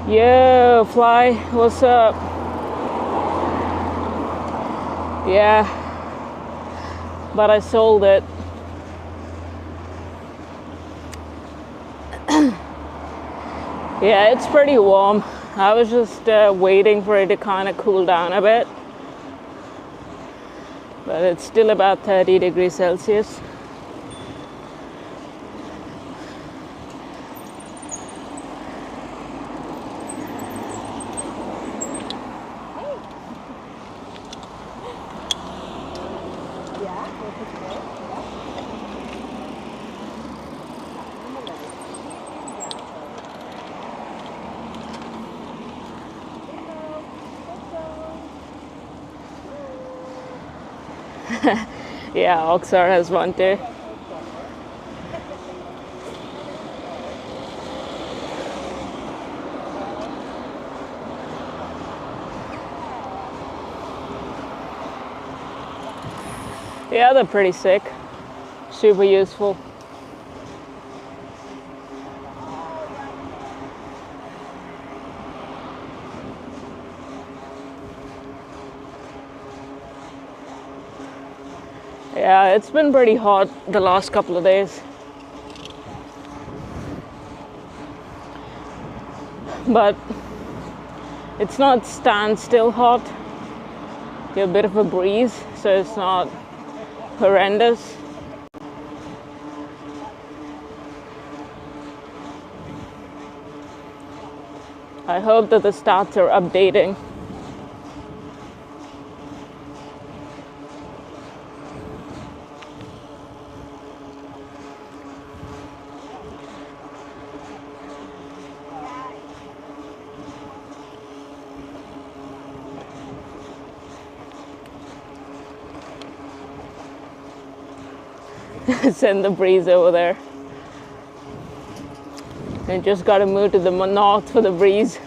Yo, Fly, what's up? Yeah, but I sold it. Yeah, it's pretty warm. I was just waiting for it to kind of cool down a bit. But it's still about 30 degrees Celsius. Yeah, Oxar has one too. Yeah, they're pretty sick. Super useful. Yeah, it's been pretty hot the last couple of days. But it's not standstill hot. You have a bit of a breeze, so it's not horrendous. I hope that the stats are updating. Send the breeze over there. And just gotta move to the north for the breeze.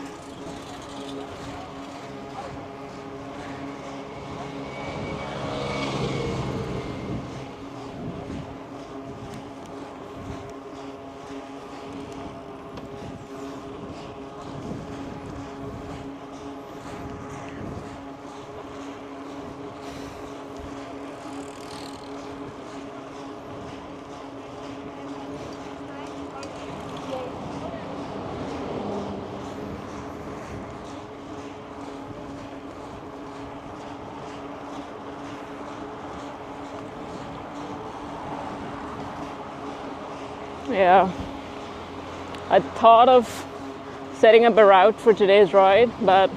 Yeah, I thought of setting up a route for today's ride, but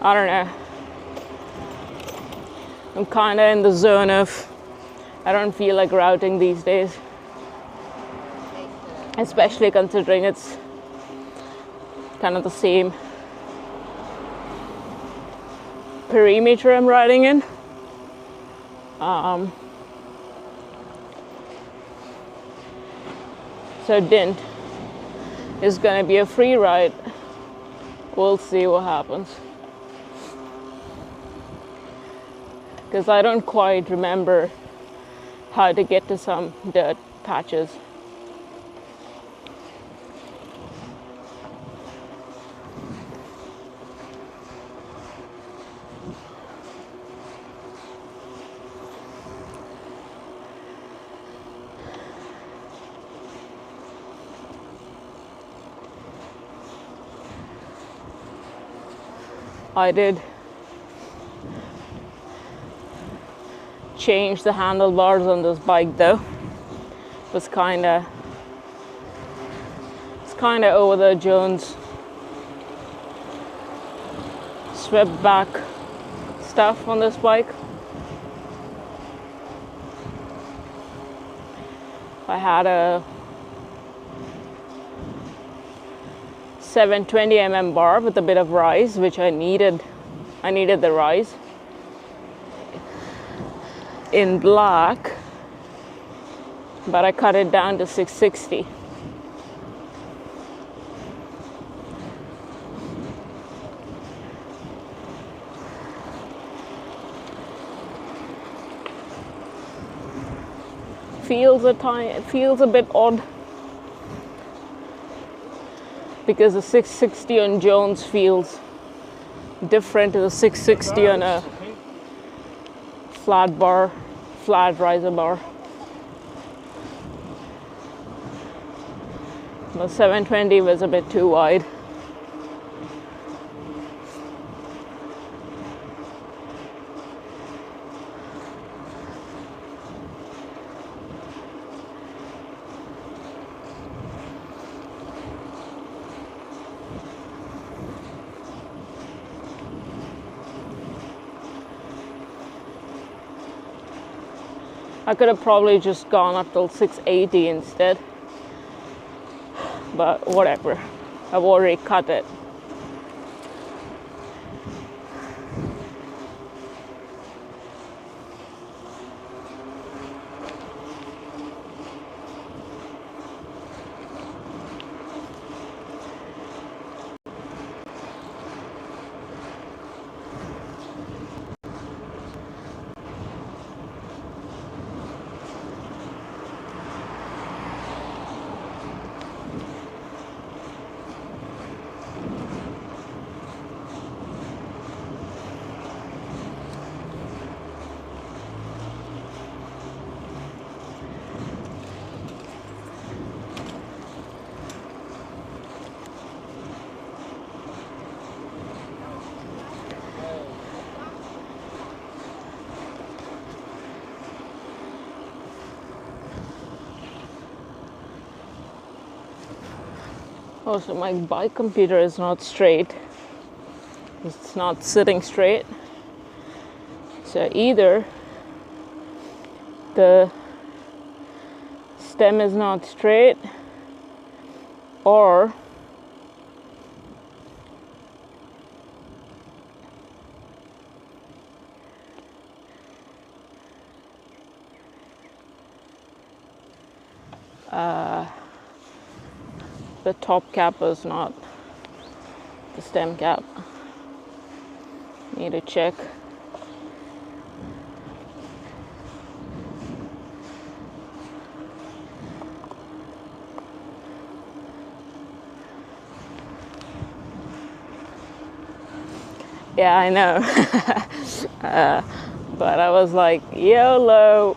I don't know. I'm kind of in the zone of I don't feel like routing these days, especially considering it's kind of the same perimeter I'm riding in. So Dint is gonna be a free ride. We'll see what happens. Because I don't quite remember how to get to some dirt patches. I did change the handlebars on this bike though. It's kind of over the Jones swept back stuff on this bike. I had a 720 bar with a bit of rise, which I needed the rise in black, but I cut it down to 660. It feels a bit odd because the 660 on Jones feels different to the 660 on a flat riser bar. The 720 was a bit too wide. I could have probably just gone up till 680 instead, but whatever, I've already cut it. Oh, so my bike computer is not straight. It's not sitting straight. So either the stem is not straight, or the top cap is not the stem cap. Need to check. Yeah, I know. But I was like, YOLO.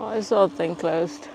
Why is that thing closed?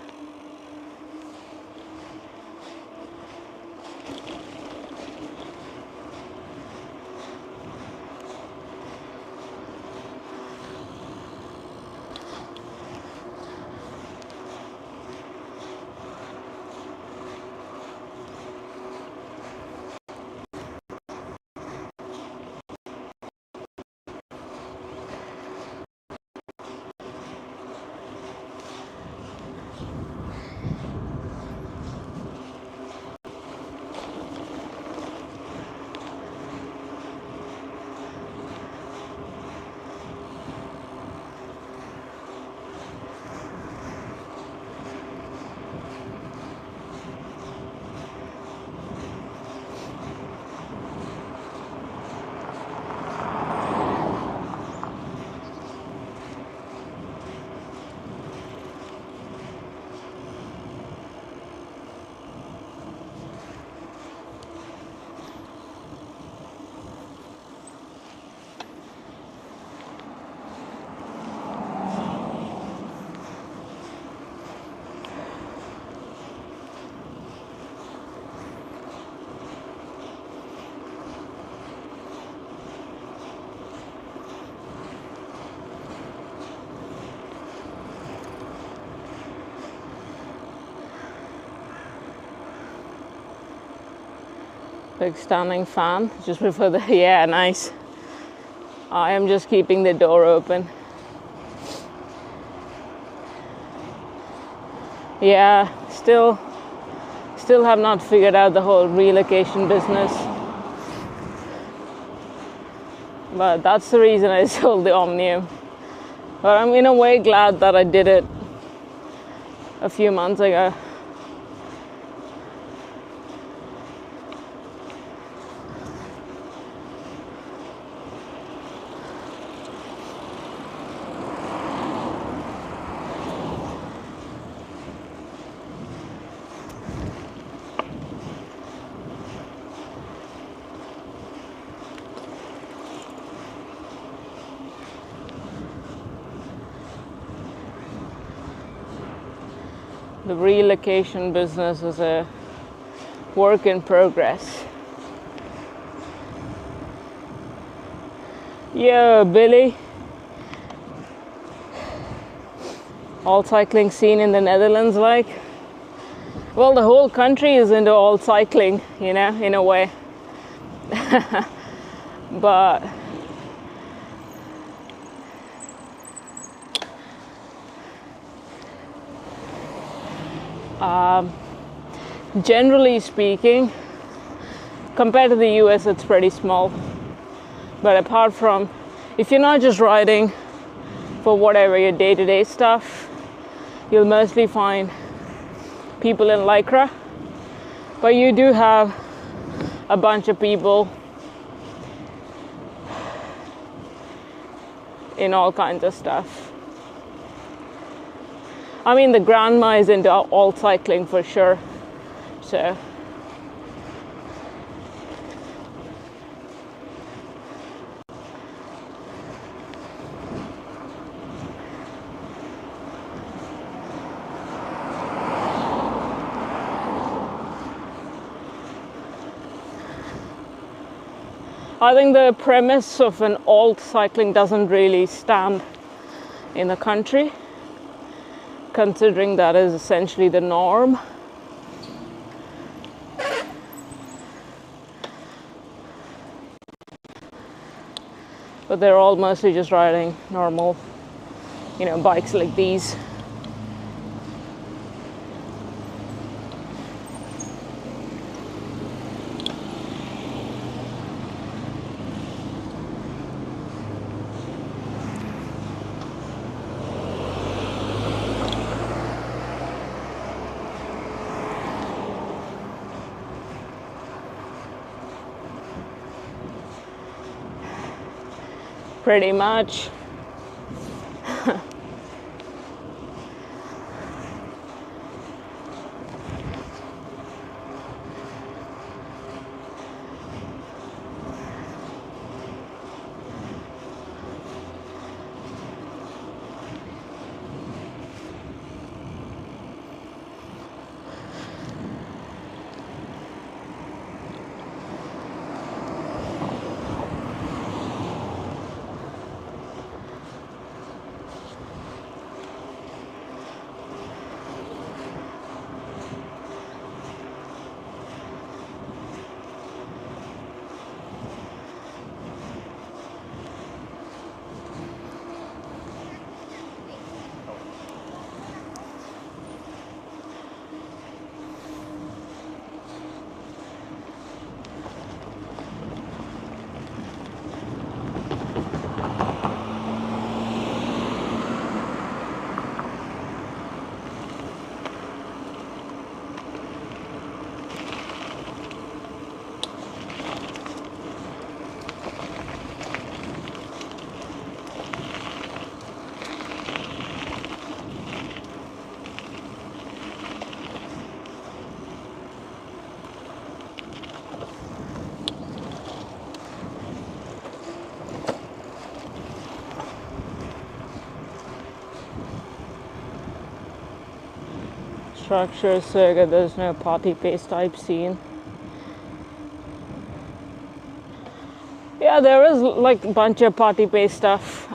Big standing fan just before the, yeah, nice. I am just keeping the door open. Yeah, still have not figured out the whole relocation business. But that's the reason I sold the Omnium. But I'm in a way glad that I did it a few months ago. The relocation business is a work in progress. Yo, Billy. All cycling scene in the Netherlands, like? Well, the whole country is into all cycling, you know, in a way. But generally speaking, compared to the US, it's pretty small. But apart from, if you're not just riding for whatever your day-to-day stuff, you'll mostly find people in Lycra. But you do have a bunch of people in all kinds of stuff. I mean, the grandma is into all cycling for sure. So I think the premise of an alt cycling doesn't really stand in the country, considering that is essentially the norm. But they're all mostly just riding normal, you know, bikes like these. Pretty much. infrastructure, so there's no party paste type scene. Yeah, there is like a bunch of party paste stuff.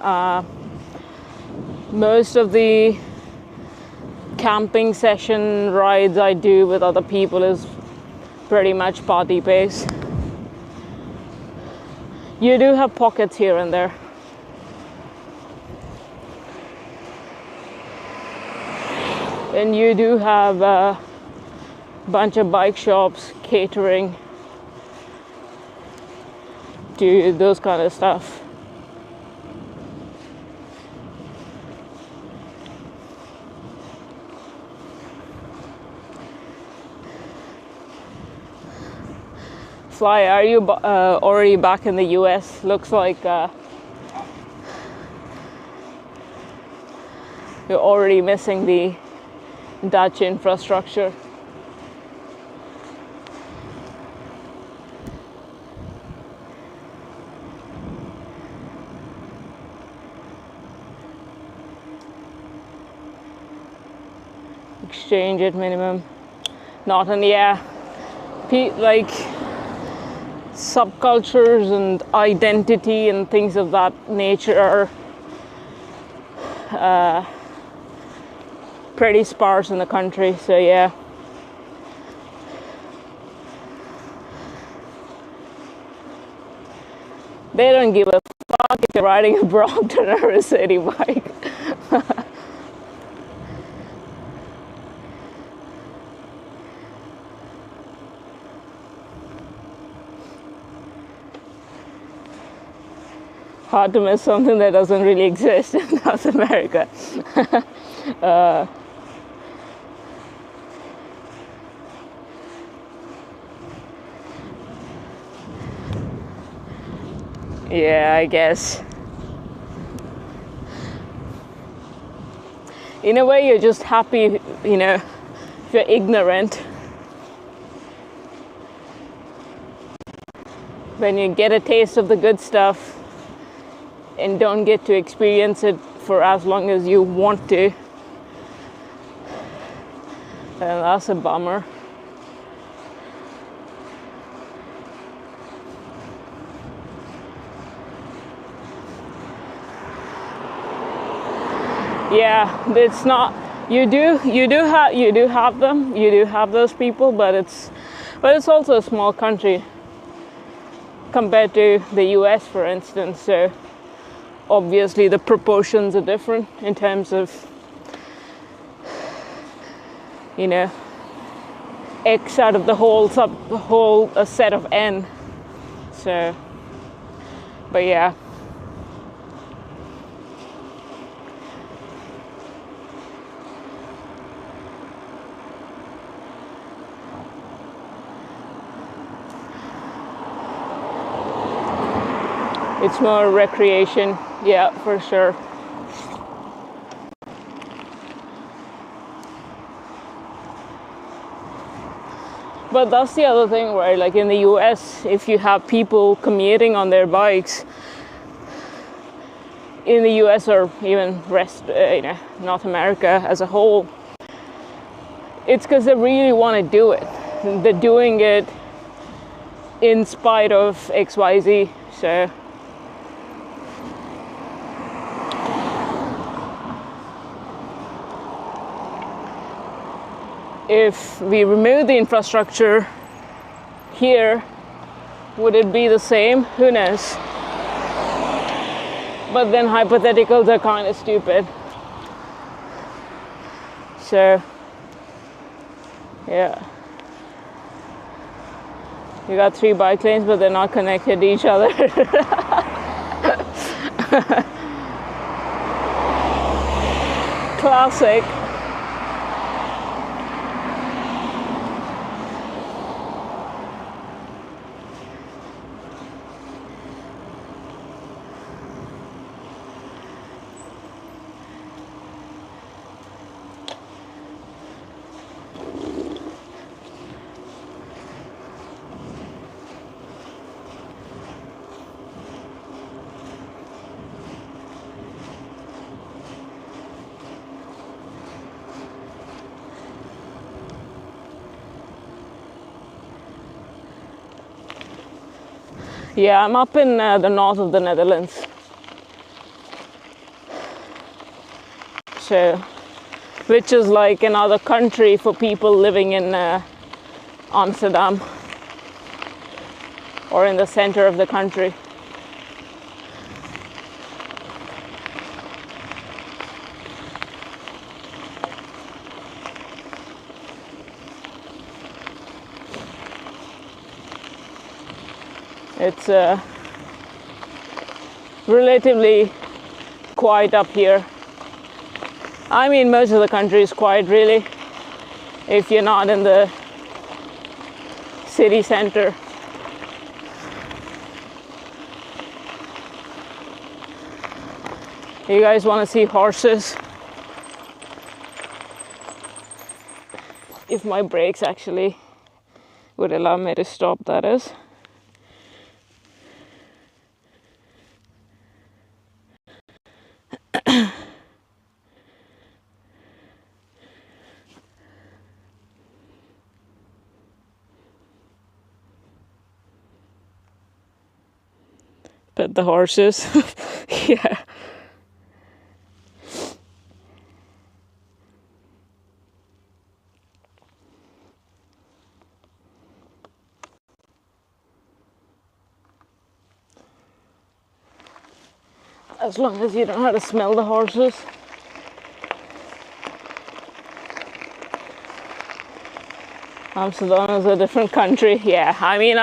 Most of the camping session rides I do with other people is pretty much party pace. You do have pockets here and there. And you do have a bunch of bike shops catering to those kind of stuff. Fly, are you already back in the US? Looks like you're already missing the Dutch infrastructure. Exchange at minimum. Not in, yeah. Like subcultures and identity and things of that nature are pretty sparse in the country, so yeah. They don't give a fuck if you're riding a Brompton or a city bike. Hard to miss something that doesn't really exist in North America. Yeah, I guess. In a way, you're just happy, you know, if you're ignorant. When you get a taste of the good stuff and don't get to experience it for as long as you want to, and that's a bummer. Yeah, it's not. You do have them. You do have those people, but it's also a small country compared to the US, for instance. So obviously the proportions are different in terms of, you know, X out of the whole set of N. So, but yeah. It's more recreation, yeah, for sure. But that's the other thing, right? Like in the US, if you have people commuting on their bikes, in the US or even North America as a whole, it's because they really want to do it. They're doing it in spite of XYZ, so. If we remove the infrastructure here, would it be the same? Who knows? But then hypotheticals are kind of stupid. So, yeah. You got 3 bike lanes, but they're not connected to each other. Classic. Yeah, I'm up in the north of the Netherlands. So, which is like another country for people living in Amsterdam or in the center of the country. It's relatively quiet up here. I mean, most of the country is quiet, really, if you're not in the city center. You guys want to see horses? If my brakes actually would allow me to stop, that is. Pet the horses. Yeah. As long as you don't know how to smell the horses. Amsterdam is a different country. Yeah, I mean,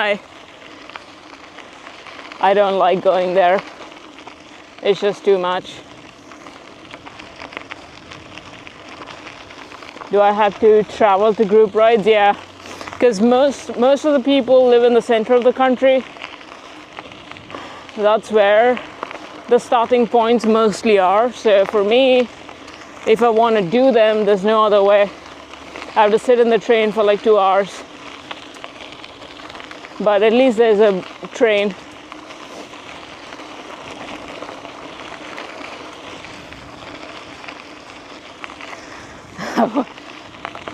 I don't like going there. It's just too much. Do I have to travel to group rides? Yeah, because most of the people live in the center of the country. That's where the starting points mostly are. So for me, if I want to do them, there's no other way. I have to sit in the train for like 2 hours. But at least there's a train.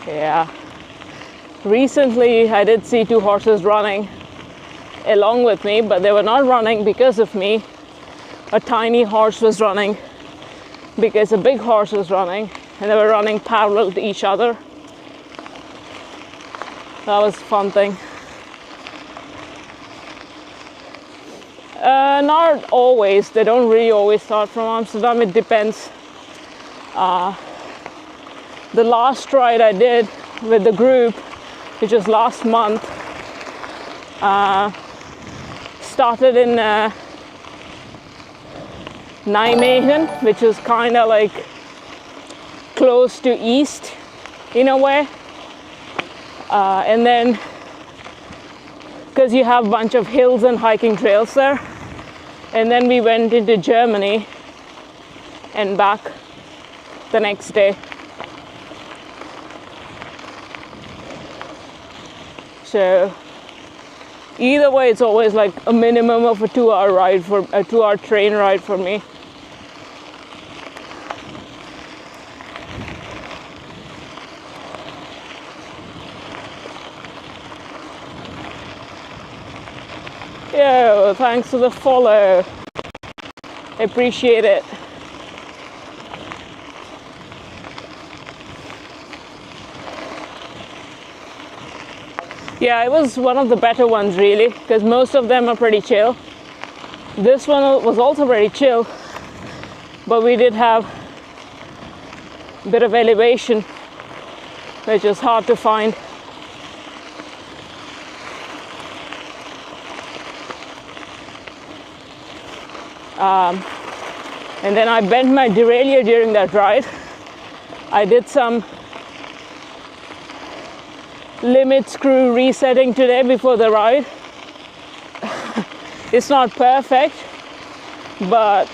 Yeah. Recently, I did see 2 horses running along with me, but they were not running because of me. A tiny horse was running because a big horse was running, and they were running parallel to each other. That was a fun thing. Not always. They don't really always start from Amsterdam. It depends. The last ride I did with the group, which was last month, started in Nijmegen, which is kind of like close to east in a way. And then, because you have a bunch of hills and hiking trails there. And then we went into Germany and back the next day. So either way, it's always like a minimum of a 2-hour ride, for a 2-hour train ride for me. Yo, thanks for the follow. I appreciate it. Yeah, it was one of the better ones really, because most of them are pretty chill. This one was also very chill, but we did have a bit of elevation, which is hard to find. And then I bent my derailleur during that ride. I did some limit screw resetting today before the ride. It's not perfect, but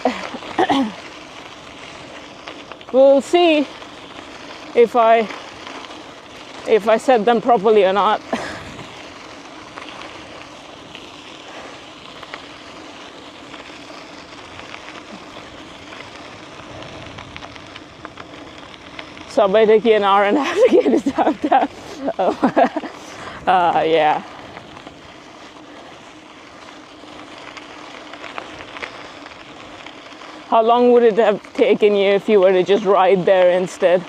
we'll see if I set them properly or not. Subway took you an hour and a half to get to downtown. Oh. Yeah. How long would it have taken you if you were to just ride there instead?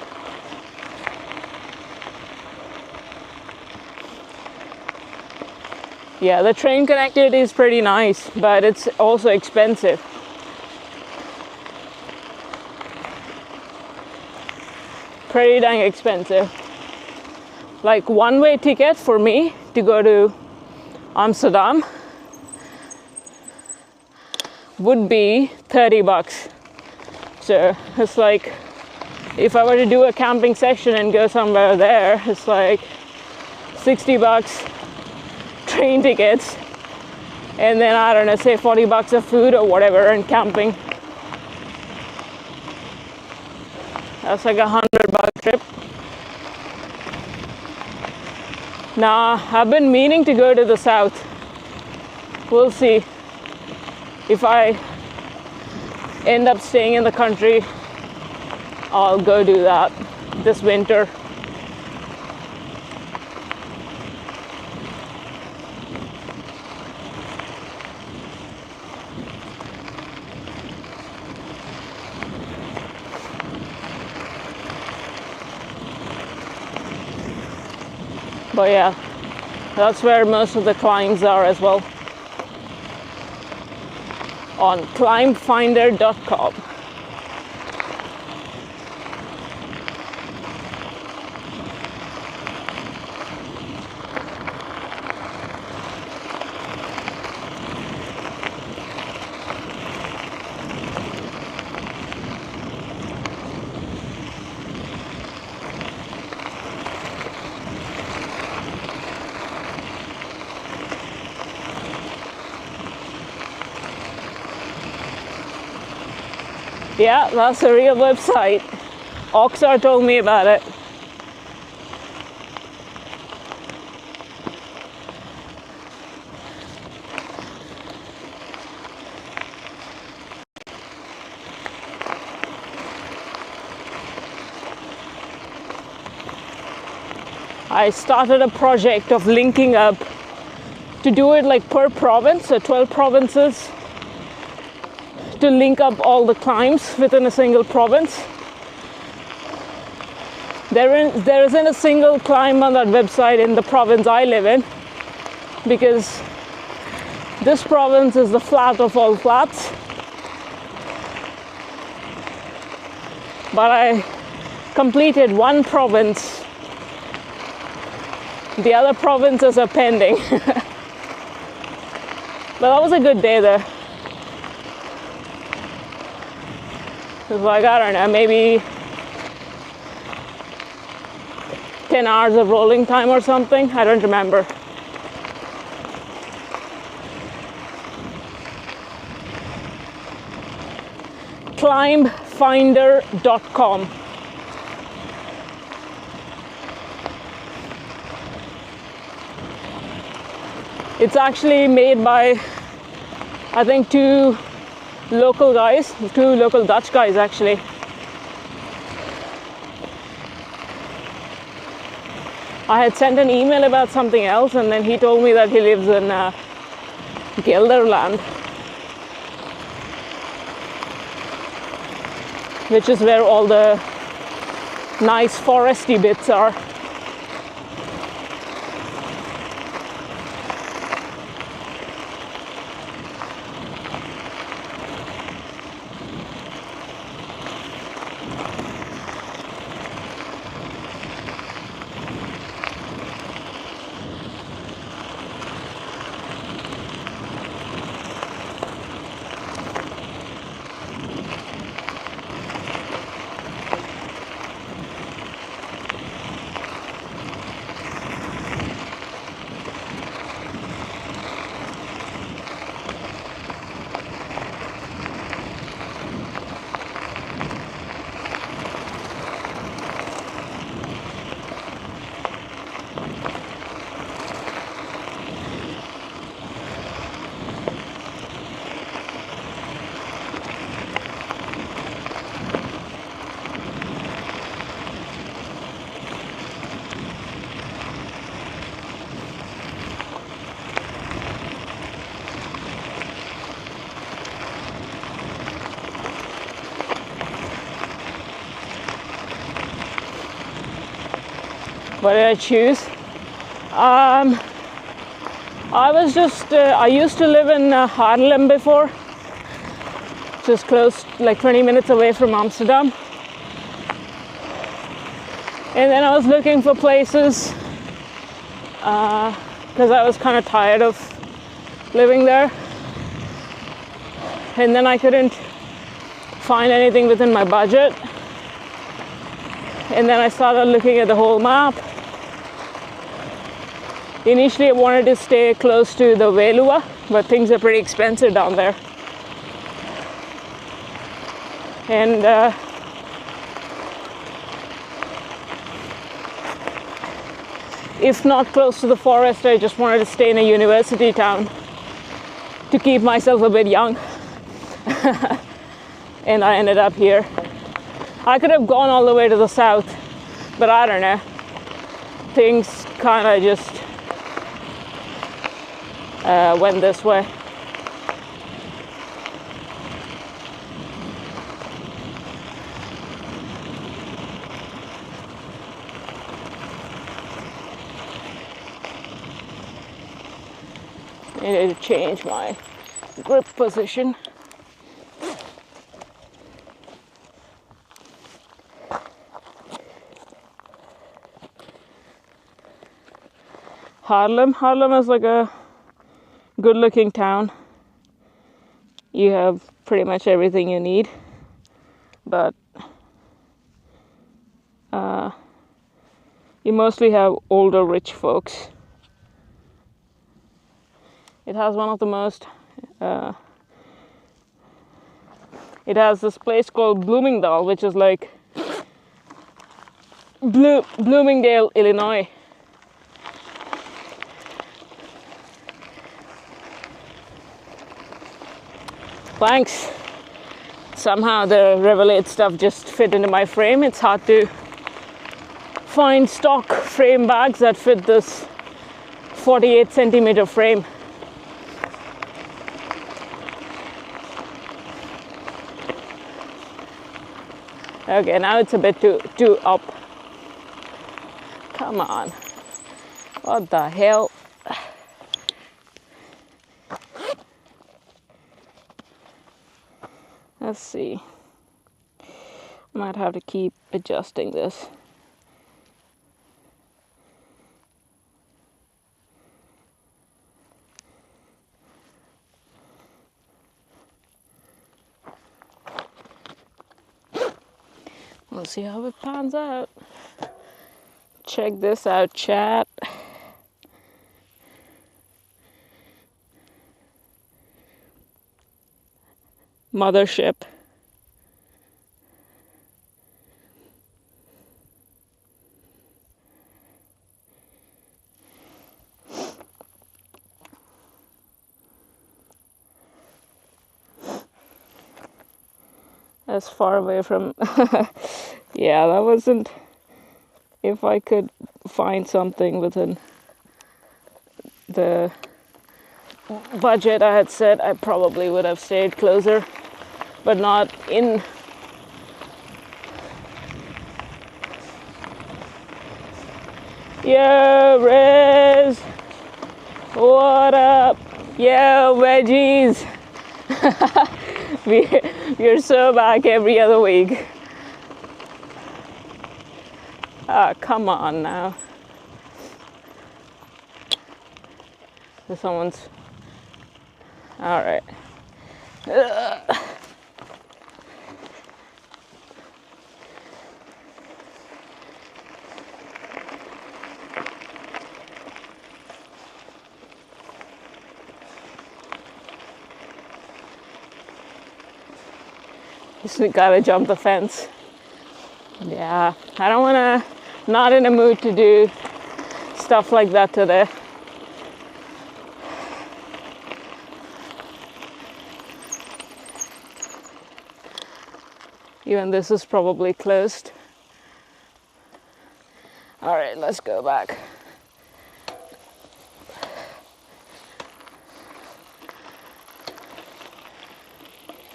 Yeah, the train connectivity is pretty nice, but it's also expensive. Pretty dang expensive. Like one-way ticket for me to go to Amsterdam would be $30. So it's like, if I were to do a camping session and go somewhere there, it's like $60 train tickets, and then I don't know, say $40 of food or whatever, and camping. That's like $100 trip. Now, I've been meaning to go to the south. We'll see if I end up staying in the country. I'll go do that this winter. But yeah, that's where most of the climbs are as well. On climbfinder.com. Yeah, that's a real website. Oxar told me about it. I started a project of linking up to do it like per province, so 12 provinces, to link up all the climbs within a single province. There isn't a single climb on that website in the province I live in, because this province is the flat of all flats. But I completed one province. The other provinces are pending. But that was a good day though. It was like, I don't know, maybe 10 hours of rolling time or something. I don't remember. Climbfinder.com. It's actually made by, I think, two local Dutch guys actually. I had sent an email about something else, and then he told me that he lives in Gelderland, which is where all the nice foresty bits are. What did I choose? I used to live in Haarlem before, just close, like 20 minutes away from Amsterdam. And then I was looking for places because I was kind of tired of living there. And then I couldn't find anything within my budget. And then I started looking at the whole map. Initially, I wanted to stay close to the Veluwe, but things are pretty expensive down there. And if not close to the forest, I just wanted to stay in a university town to keep myself a bit young. And I ended up here. I could have gone all the way to the south, but I don't know. Things kind of just went this way. I need to change my grip position. Haarlem is like a good looking town. You have pretty much everything you need, but you mostly have older rich folks. It has one of the most it has this place called Bloomingdale, which is like Bloomingdale, Illinois. Thanks. Somehow the Revelate stuff just fit into my frame. It's hard to find stock frame bags that fit this 48 centimeter frame. Okay, now it's a bit too up. Come on. What the hell? Let's see. Might have to keep adjusting this. We'll see how it pans out. Check this out, chat. Mothership. As far away from yeah, that wasn't, if I could find something within the budget I had set, I probably would have stayed closer, but not in. Yo, Riz! What up? Yo, veggies! We're so back every other week. Ah, come on now. So someone's... Alright. Just gotta jump the fence. Yeah, I don't wanna, not in a mood to do stuff like that today. Even this is probably closed. All right, let's go back.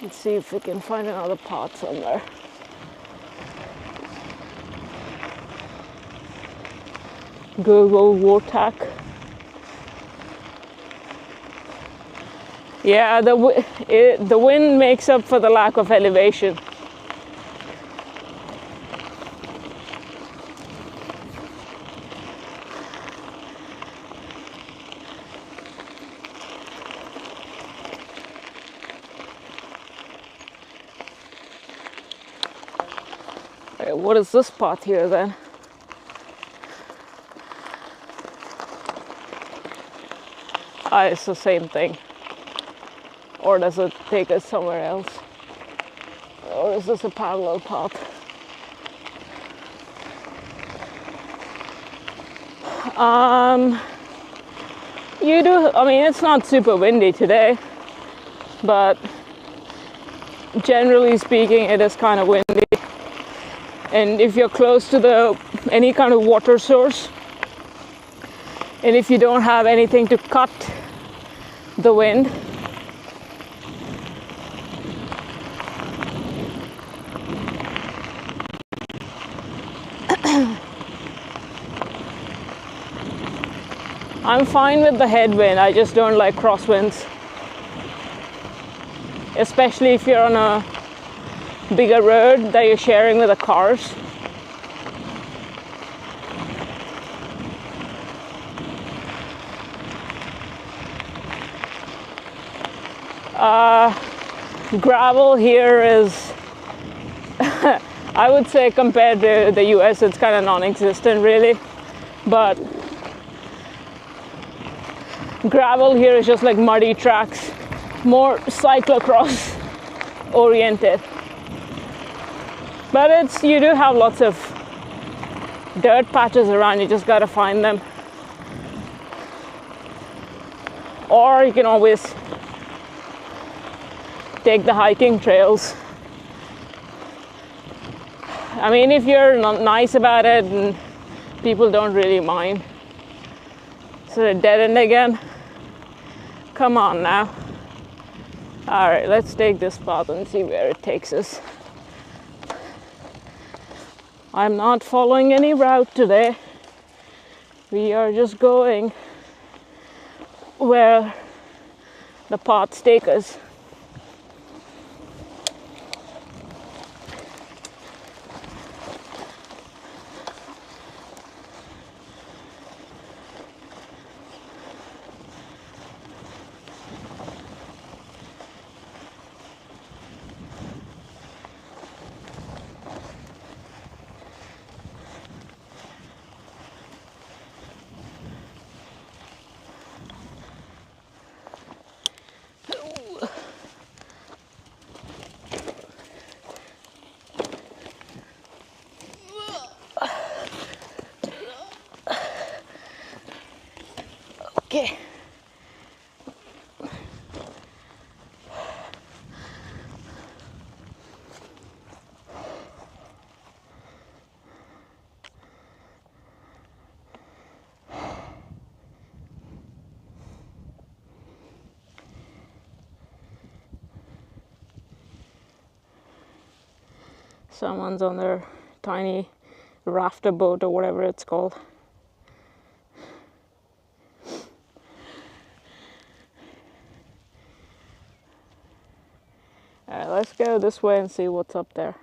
Let's see if we can find another pot somewhere. Google Vortac. Yeah, the wind makes up for the lack of elevation. What is this path here then? Ah, it's the same thing. Or does it take us somewhere else? Or is this a parallel path? I mean, it's not super windy today, but generally speaking, it is kind of windy. And if you're close to any kind of water source, and if you don't have anything to cut the wind, I'm fine with the headwind. I just don't like crosswinds, especially if you're on a bigger road that you're sharing with the cars. Gravel here is, I would say compared to the US, it's kind of non-existent really, but gravel here is just like muddy tracks, more cyclocross oriented. But you do have lots of dirt patches around, you just gotta find them. Or you can always take the hiking trails. I mean, if you're not nice about it and people don't really mind. So a dead end again? Come on now. Alright, let's take this path and see where it takes us. I'm not following any route today. We are just going where the paths take us. Okay. Someone's on their tiny rafter boat or whatever it's called. Alright, let's go this way and see what's up there.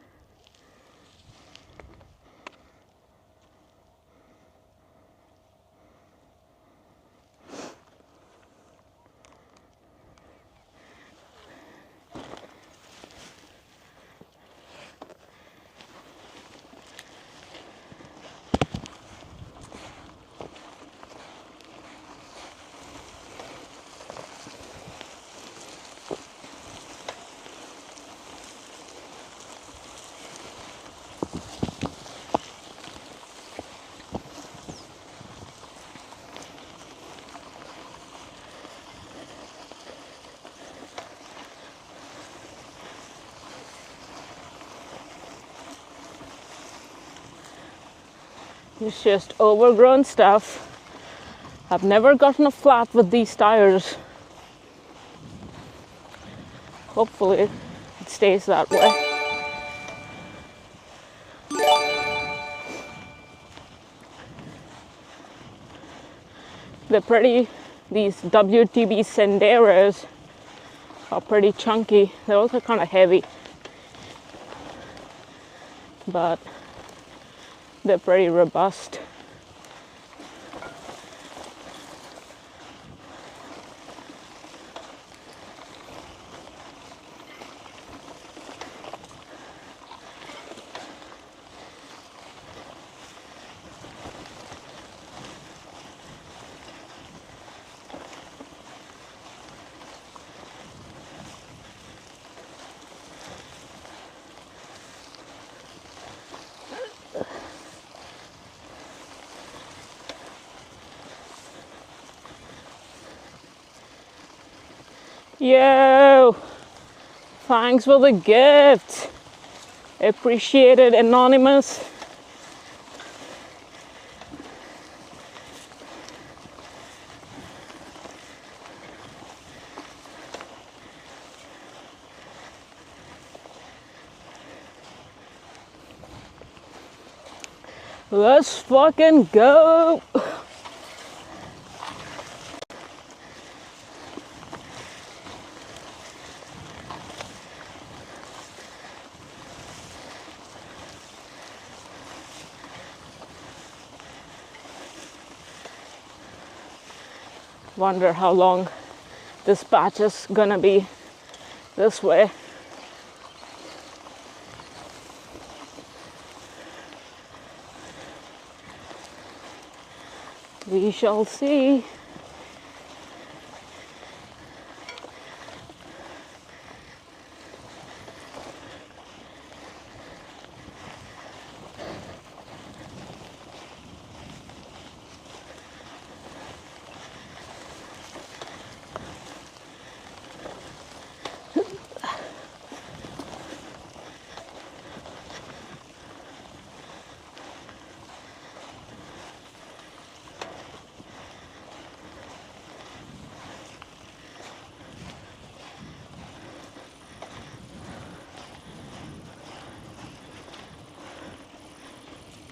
It's just overgrown stuff. I've never gotten a flat with these tires. Hopefully it stays that way. these WTB senderos are pretty chunky. They're also kind of heavy, but they're pretty robust. Yo, thanks for the gift. Appreciate it, Anonymous. Let's fucking go. Wonder how long this patch is gonna be this way. We shall see.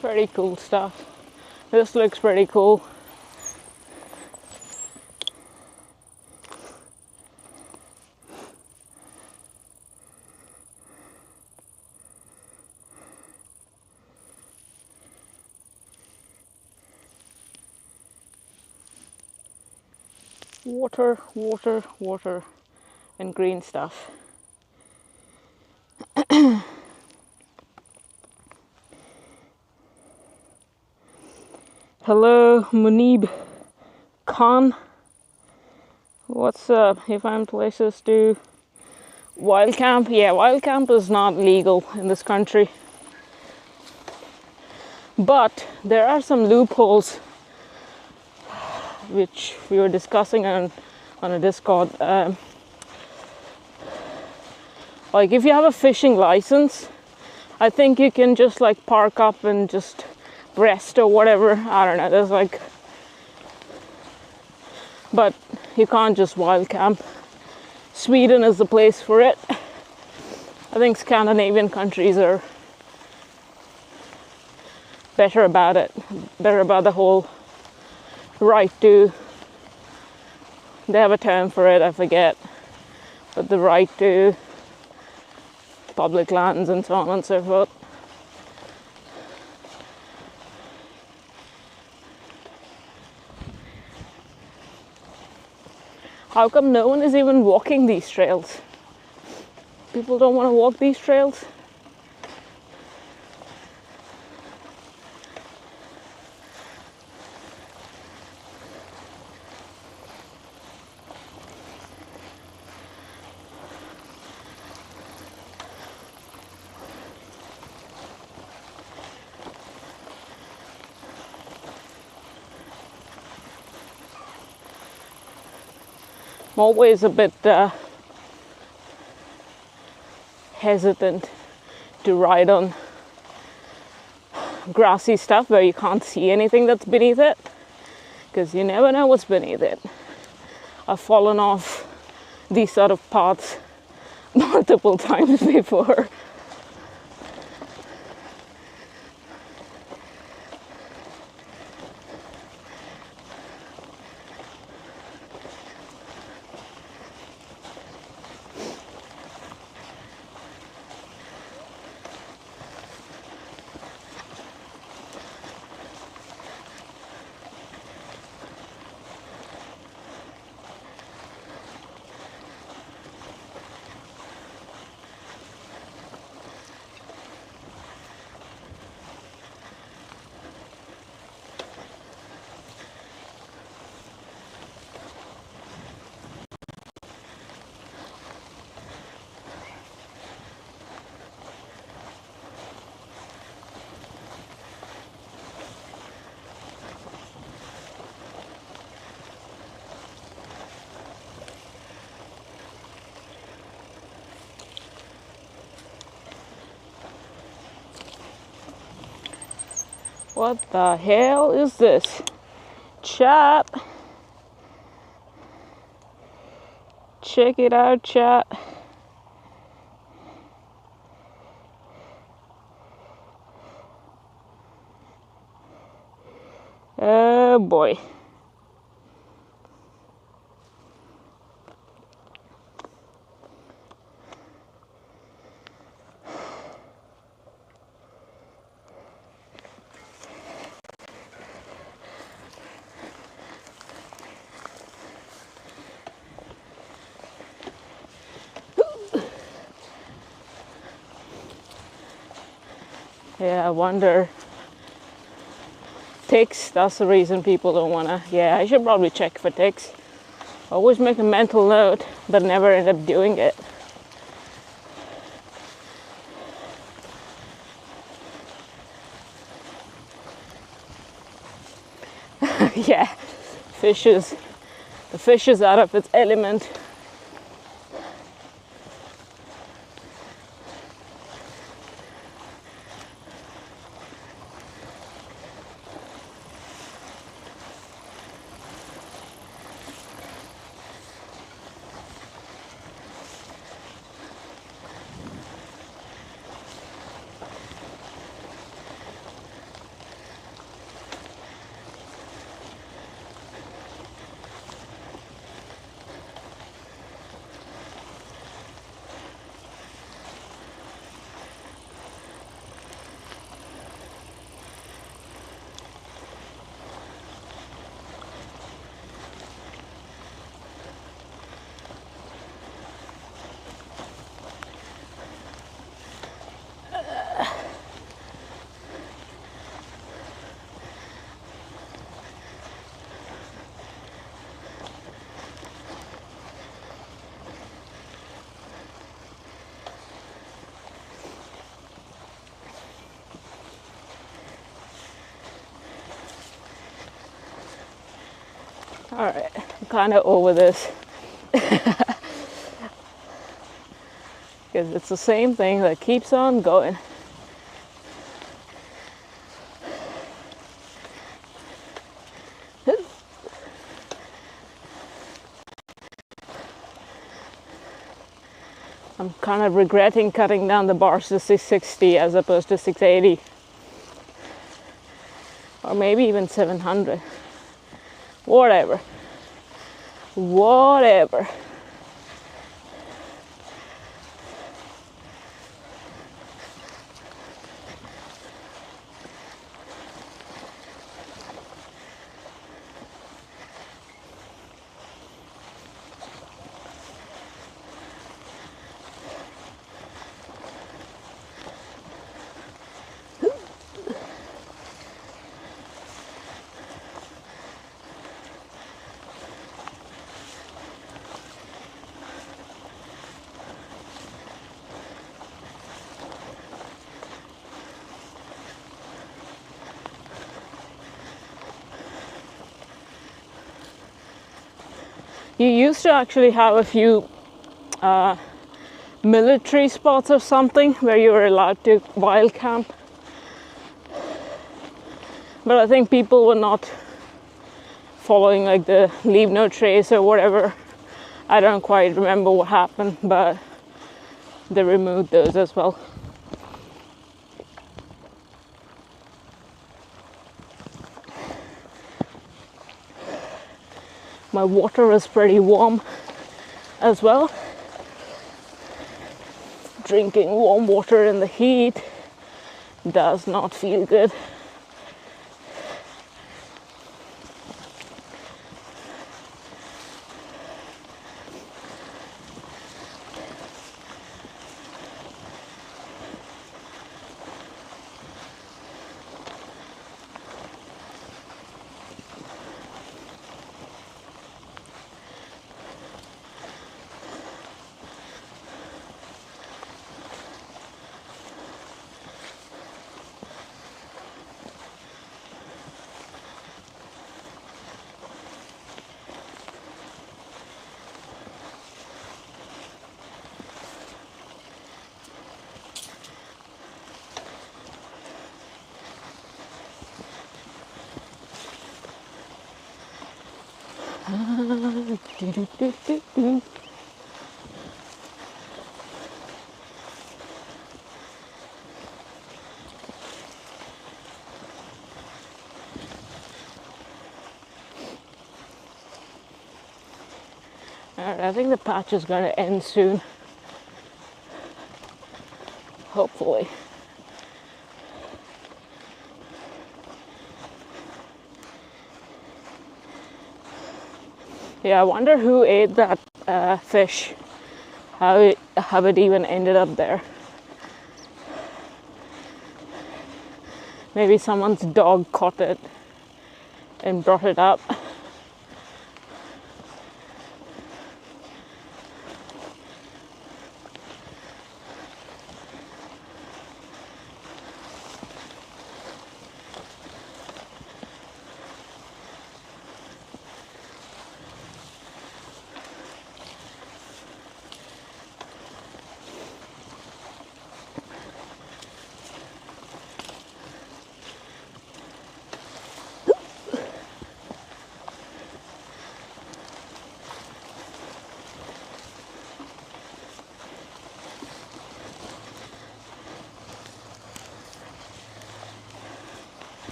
Pretty cool stuff. This looks pretty cool. Water, water, water, and green stuff. Hello, Munib Khan. What's up? You find places to wild camp? Yeah, wild camp is not legal in this country. But there are some loopholes which we were discussing on a Discord. Like if you have a fishing license, I think you can just like park up and just rest or whatever. I don't know. There's like, but you can't just wild camp. Sweden is the place for it. I think Scandinavian countries are better about it, better about the whole right to, they have a term for it, I forget, but the right to public lands and so on and so forth. How come no one is even walking these trails? People don't want to walk these trails? I'm always a bit hesitant to ride on grassy stuff where you can't see anything that's beneath it, because you never know what's beneath it. I've fallen off these sort of paths multiple times before. What the hell is this? Chat. Check it out, chat. Oh boy. Yeah, I wonder. Ticks, that's the reason people don't wanna. Yeah, I should probably check for ticks. Always make a mental note, but never end up doing it. Yeah, the fish is out of its element. All right, I'm kind of over this because it's the same thing that keeps on going. I'm kind of regretting cutting down the bars to 660 as opposed to 680 or maybe even 700. Whatever. You used to actually have a few military spots or something where you were allowed to wild camp. But I think people were not following like the leave no trace or whatever. I don't quite remember what happened, but they removed those as well. My water is pretty warm as well. Drinking warm water in the heat does not feel good. Alright, I think the patch is going to end soon. Hopefully. Yeah, I wonder who ate that fish. How it even ended up there. Maybe someone's dog caught it and brought it up.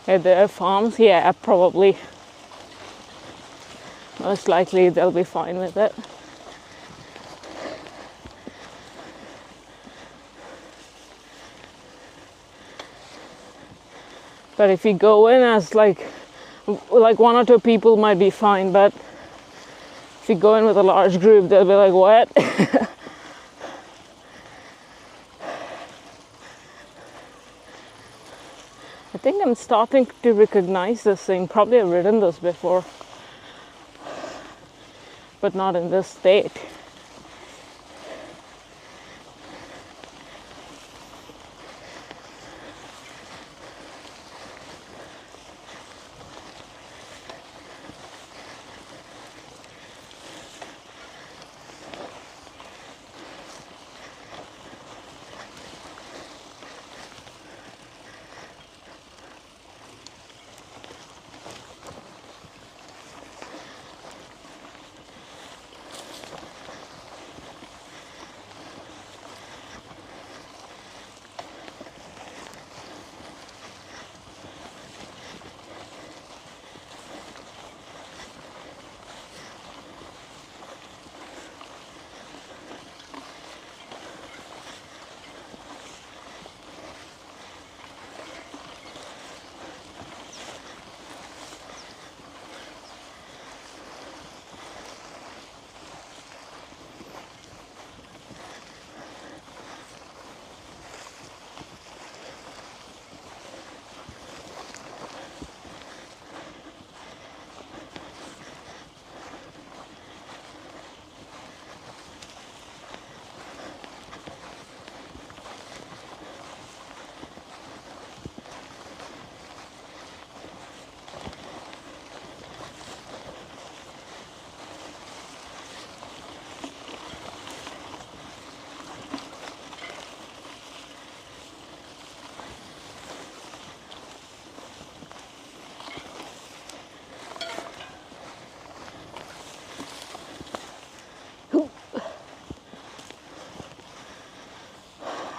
At their farms, yeah, probably. Most likely they'll be fine with it. But if you go in as like one or two people might be fine, but if you go in with a large group, they'll be like, what? I think I'm starting to recognize this thing. Probably I've ridden this before, but not in this state.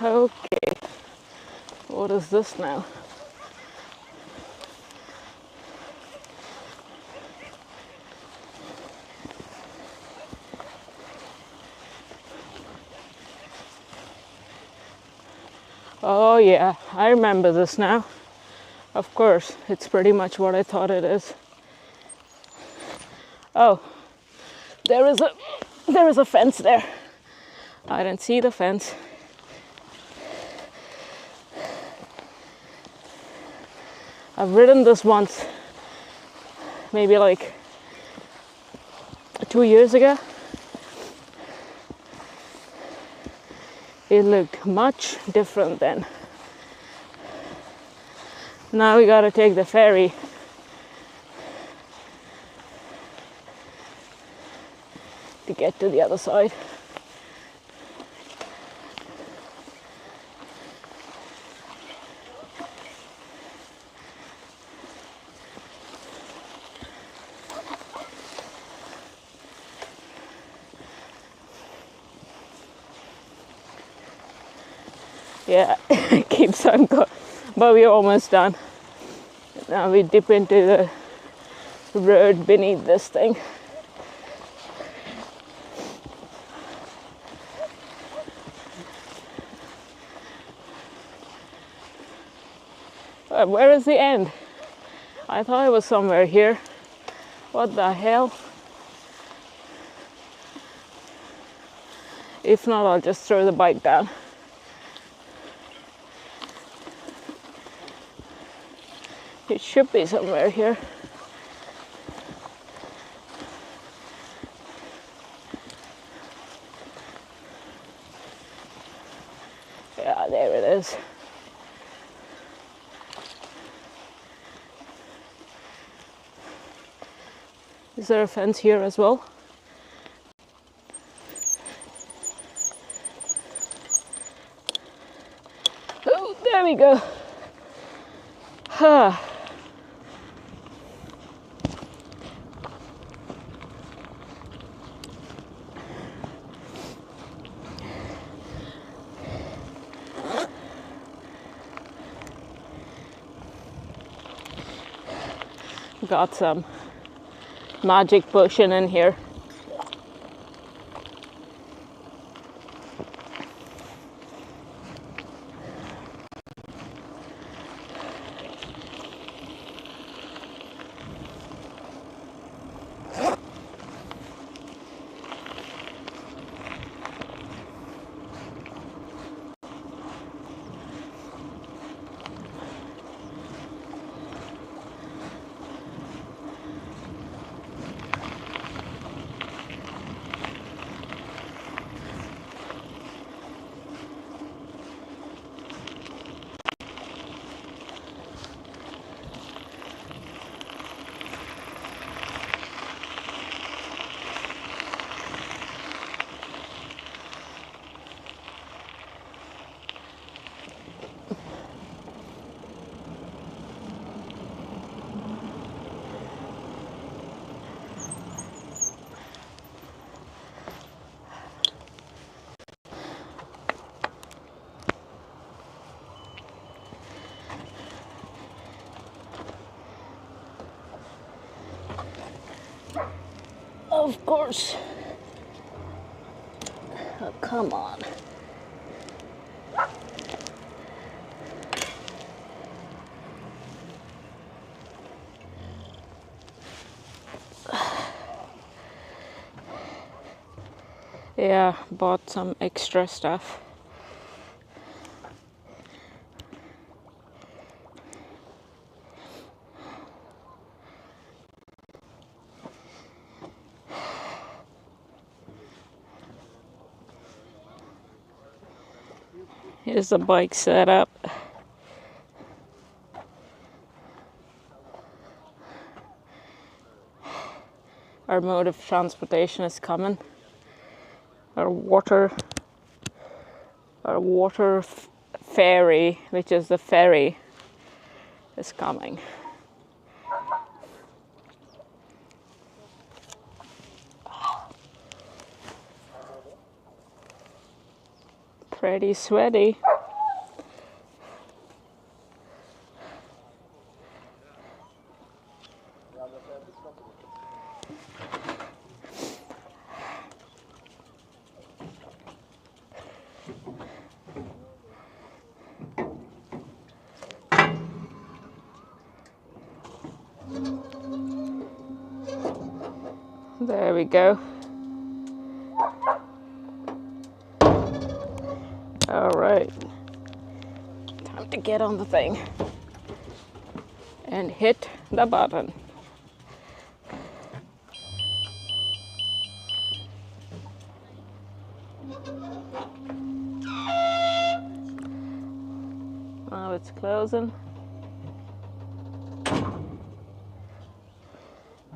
Okay, what is this now? Oh yeah, I remember this now. Of course, it's pretty much what I thought it is. Oh, there is a fence there. I didn't see the fence. I've ridden this once, maybe like 2 years ago. It looked much different then. Now we gotta take the ferry. To get to the other side. Yeah, it keeps on going, but we're almost done. Now we dip into the road beneath this thing. Where is the end? I thought it was somewhere here. What the hell? If not, I'll just throw the bike down. It should be somewhere here. Yeah, there it is. Is there a fence here as well? Oh, there we go. Huh. Got some magic potion in here. Of course. Oh, come on. Yeah, bought some extra stuff. Here's the bike setup. Our mode of transportation is coming. Our water ferry, which is the ferry, is coming. Pretty sweaty. There we go. All right, time to get on the thing and hit the button. Now it's closing.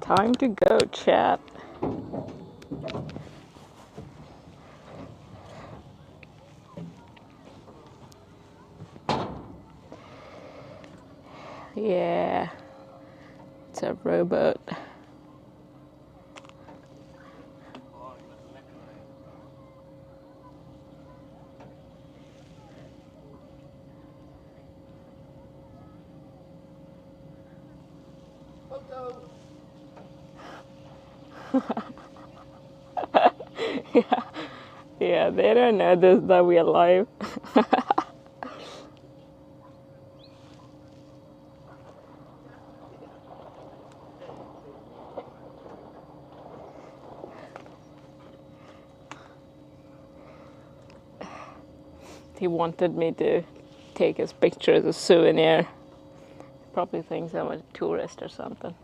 Time to go, chat. Yeah, it's a rowboat. Yeah, yeah, they don't know this that we're alive. He wanted me to take his picture as a souvenir. Probably thinks I'm a tourist or something.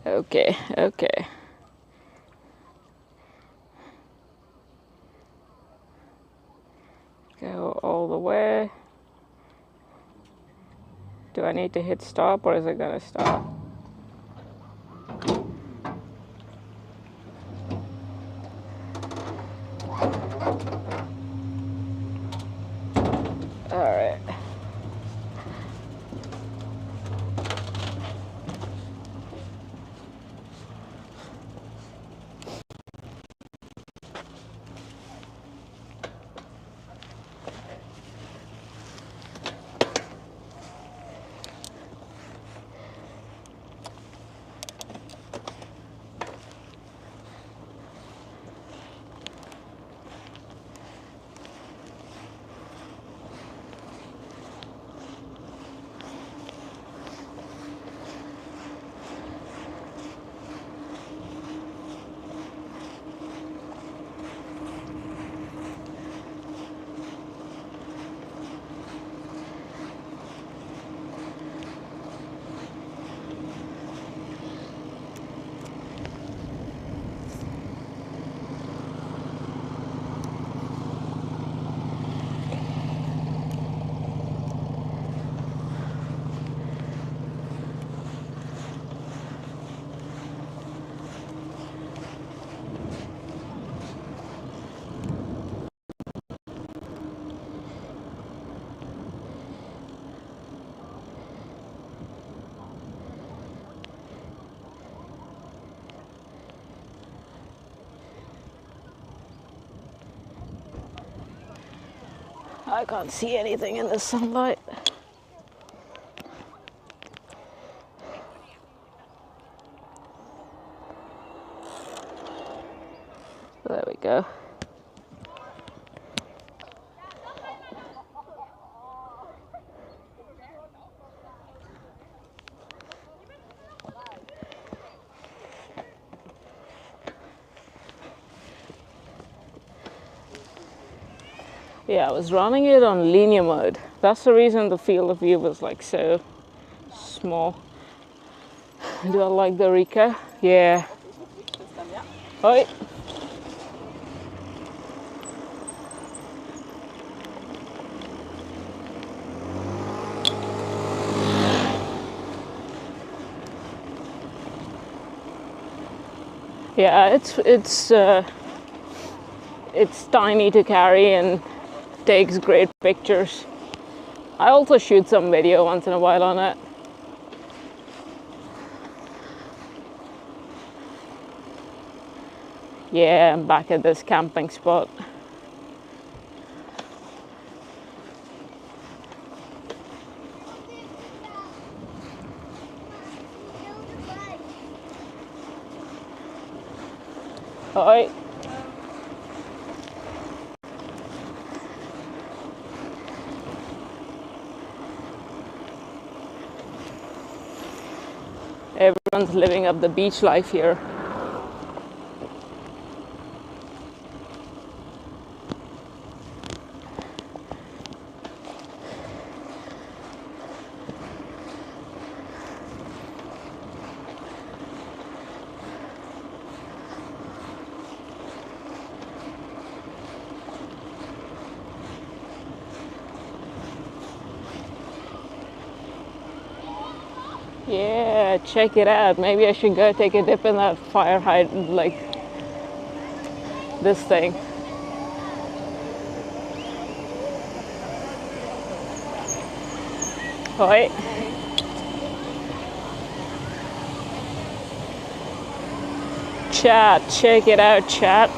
Okay, okay. Go all the way. Do I need to hit stop or is it gonna stop? Alright. I can't see anything in the sunlight. There we go. Yeah, I was running it on linear mode. That's the reason the field of view was like so small. Do I like the Rika? Yeah. Oi. Yeah, it's tiny to carry and takes great pictures. I also shoot some video once in a while on it. Yeah, I'm back at this camping spot. Alright. Everyone's living up the beach life here. Yeah, check it out. Maybe I should go take a dip in that fire hydrant, like this thing. Hoi. Chat, check it out, chat.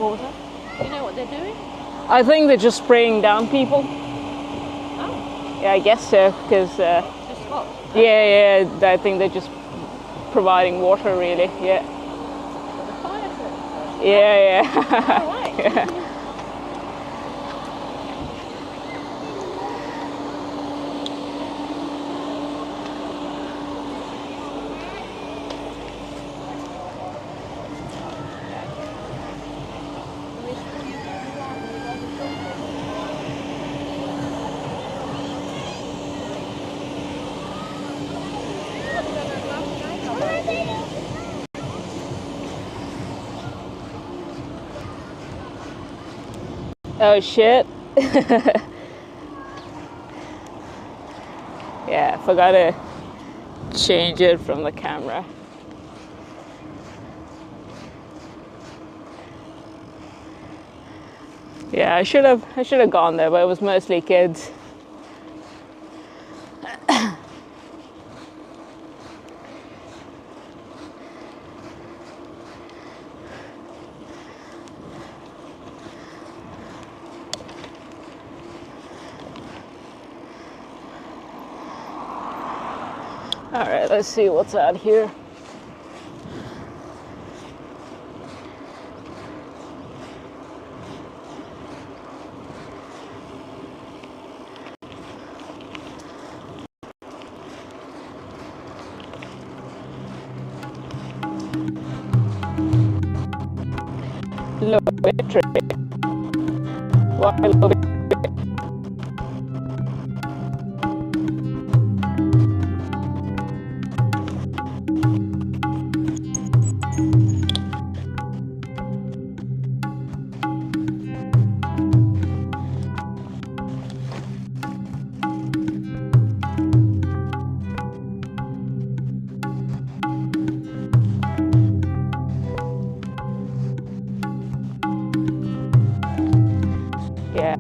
What was that? Do you know what they're doing? I think they're just spraying down people. Oh, Yeah, I guess so, because just what? yeah, I think they're just providing water, really. Yeah, The fire service. yeah. All right. Yeah. Oh shit. Yeah, I forgot to change it from the camera. Yeah, I should have gone there, but it was mostly kids. All right, let's see what's out here. Low entry. Why low entry? Yeah.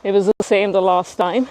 It was the same the last time.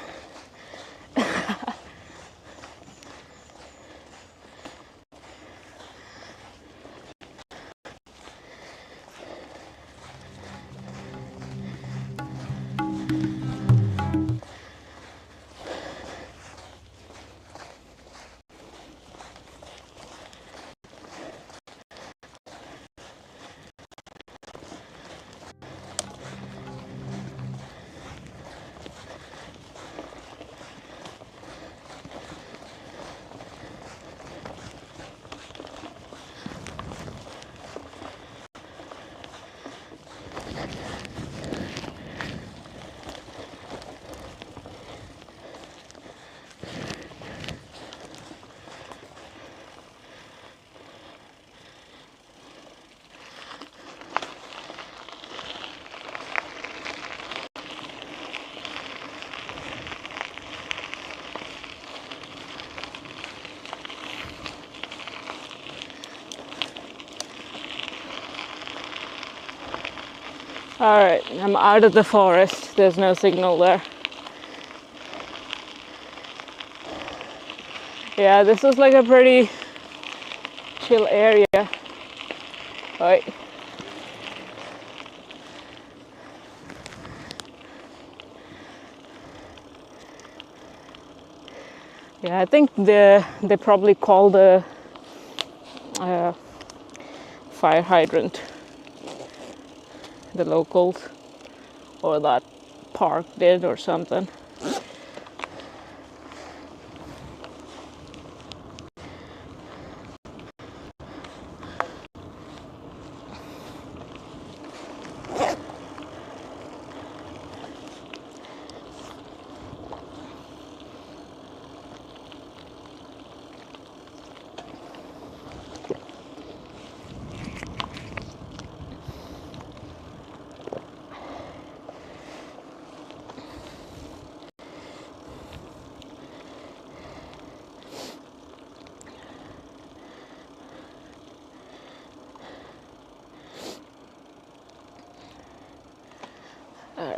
Alright, I'm out of the forest. There's no signal there. Yeah, this is like a pretty chill area. Right. Yeah, I think they probably call the fire hydrant, the locals, or that park did or something.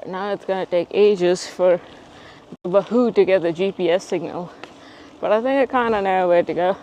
Now it's gonna take ages for the Wahoo to get the GPS signal, but I think I kind of know where to go.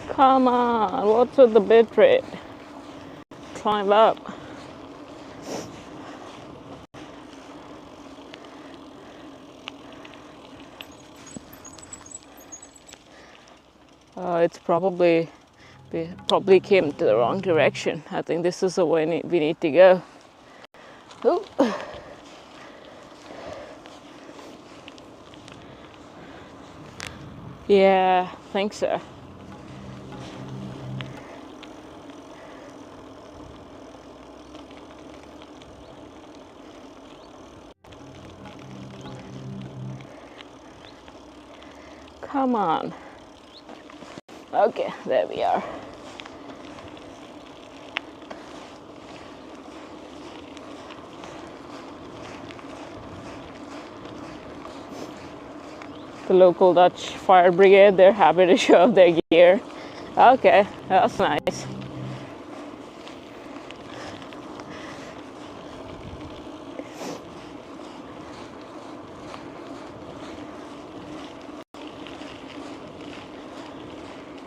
Come on, what's with the bit rate? Climb up. It's probably, we probably came to the wrong direction. I think this is the way we need to go. Ooh. Yeah, I think so. Come on. Okay, there we are. The local Dutch fire brigade, they're happy to show off their gear. Okay, that's nice.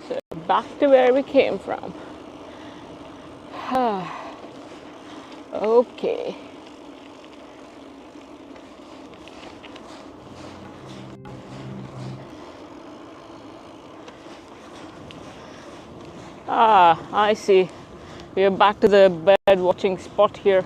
So back to where we came from. Okay. Ah, I see. We are back to the bird watching spot here.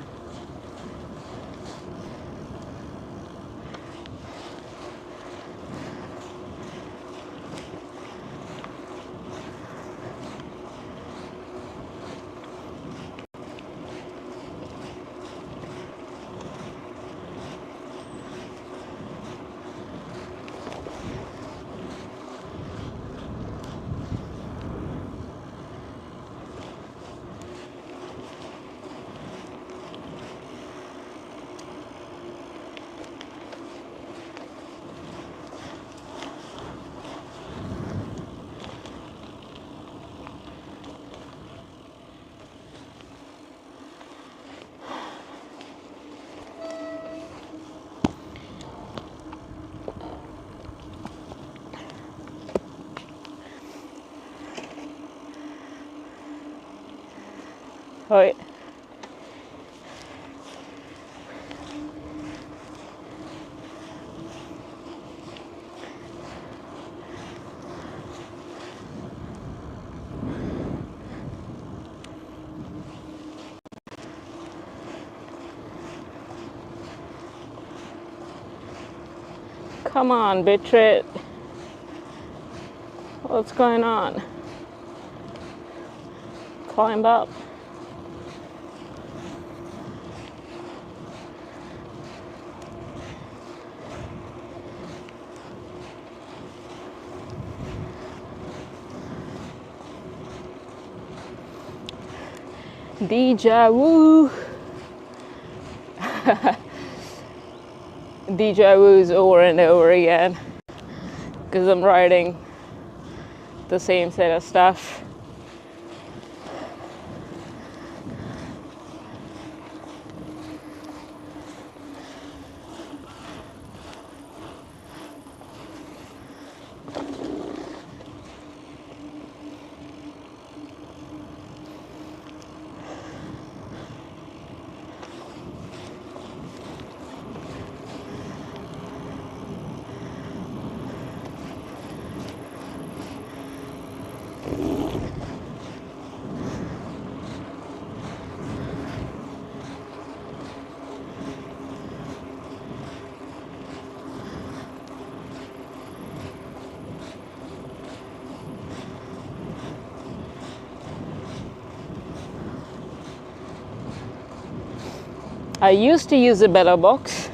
Right. Come on, Bitrate. What's going on? Climb up. Deja vu. Deja vu's over and over again because I'm writing the same set of stuff. I used to use a Bella box.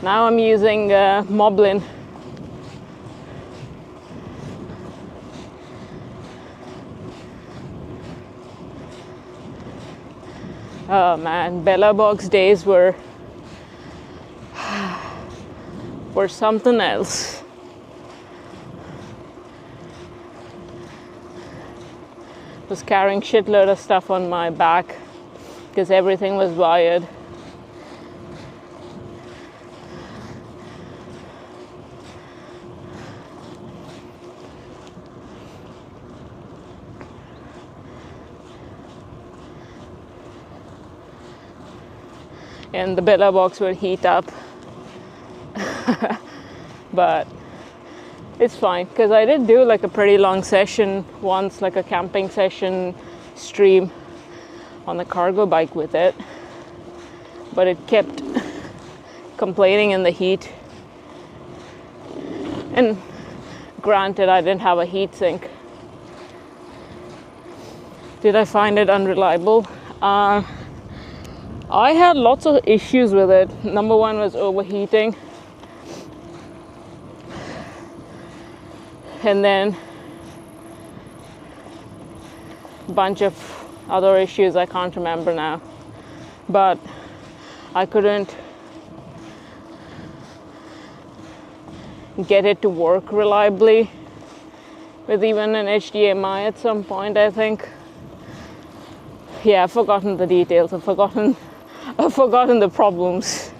Now I'm using Moblin. Oh man, Bella box days were something else. Was carrying shitload of stuff on my back because everything was wired. And the Bella box would heat up. But it's fine because I did do like a pretty long session once, like a camping session stream on the cargo bike with it, but it kept complaining in the heat. And granted, I didn't have a heat sink. Did I find it unreliable? I had lots of issues with it. Number one was overheating. And then a bunch of other issues I can't remember now. But I couldn't get it to work reliably with even an HDMI at some point, I think. Yeah, I've forgotten the details. I've forgotten the problems.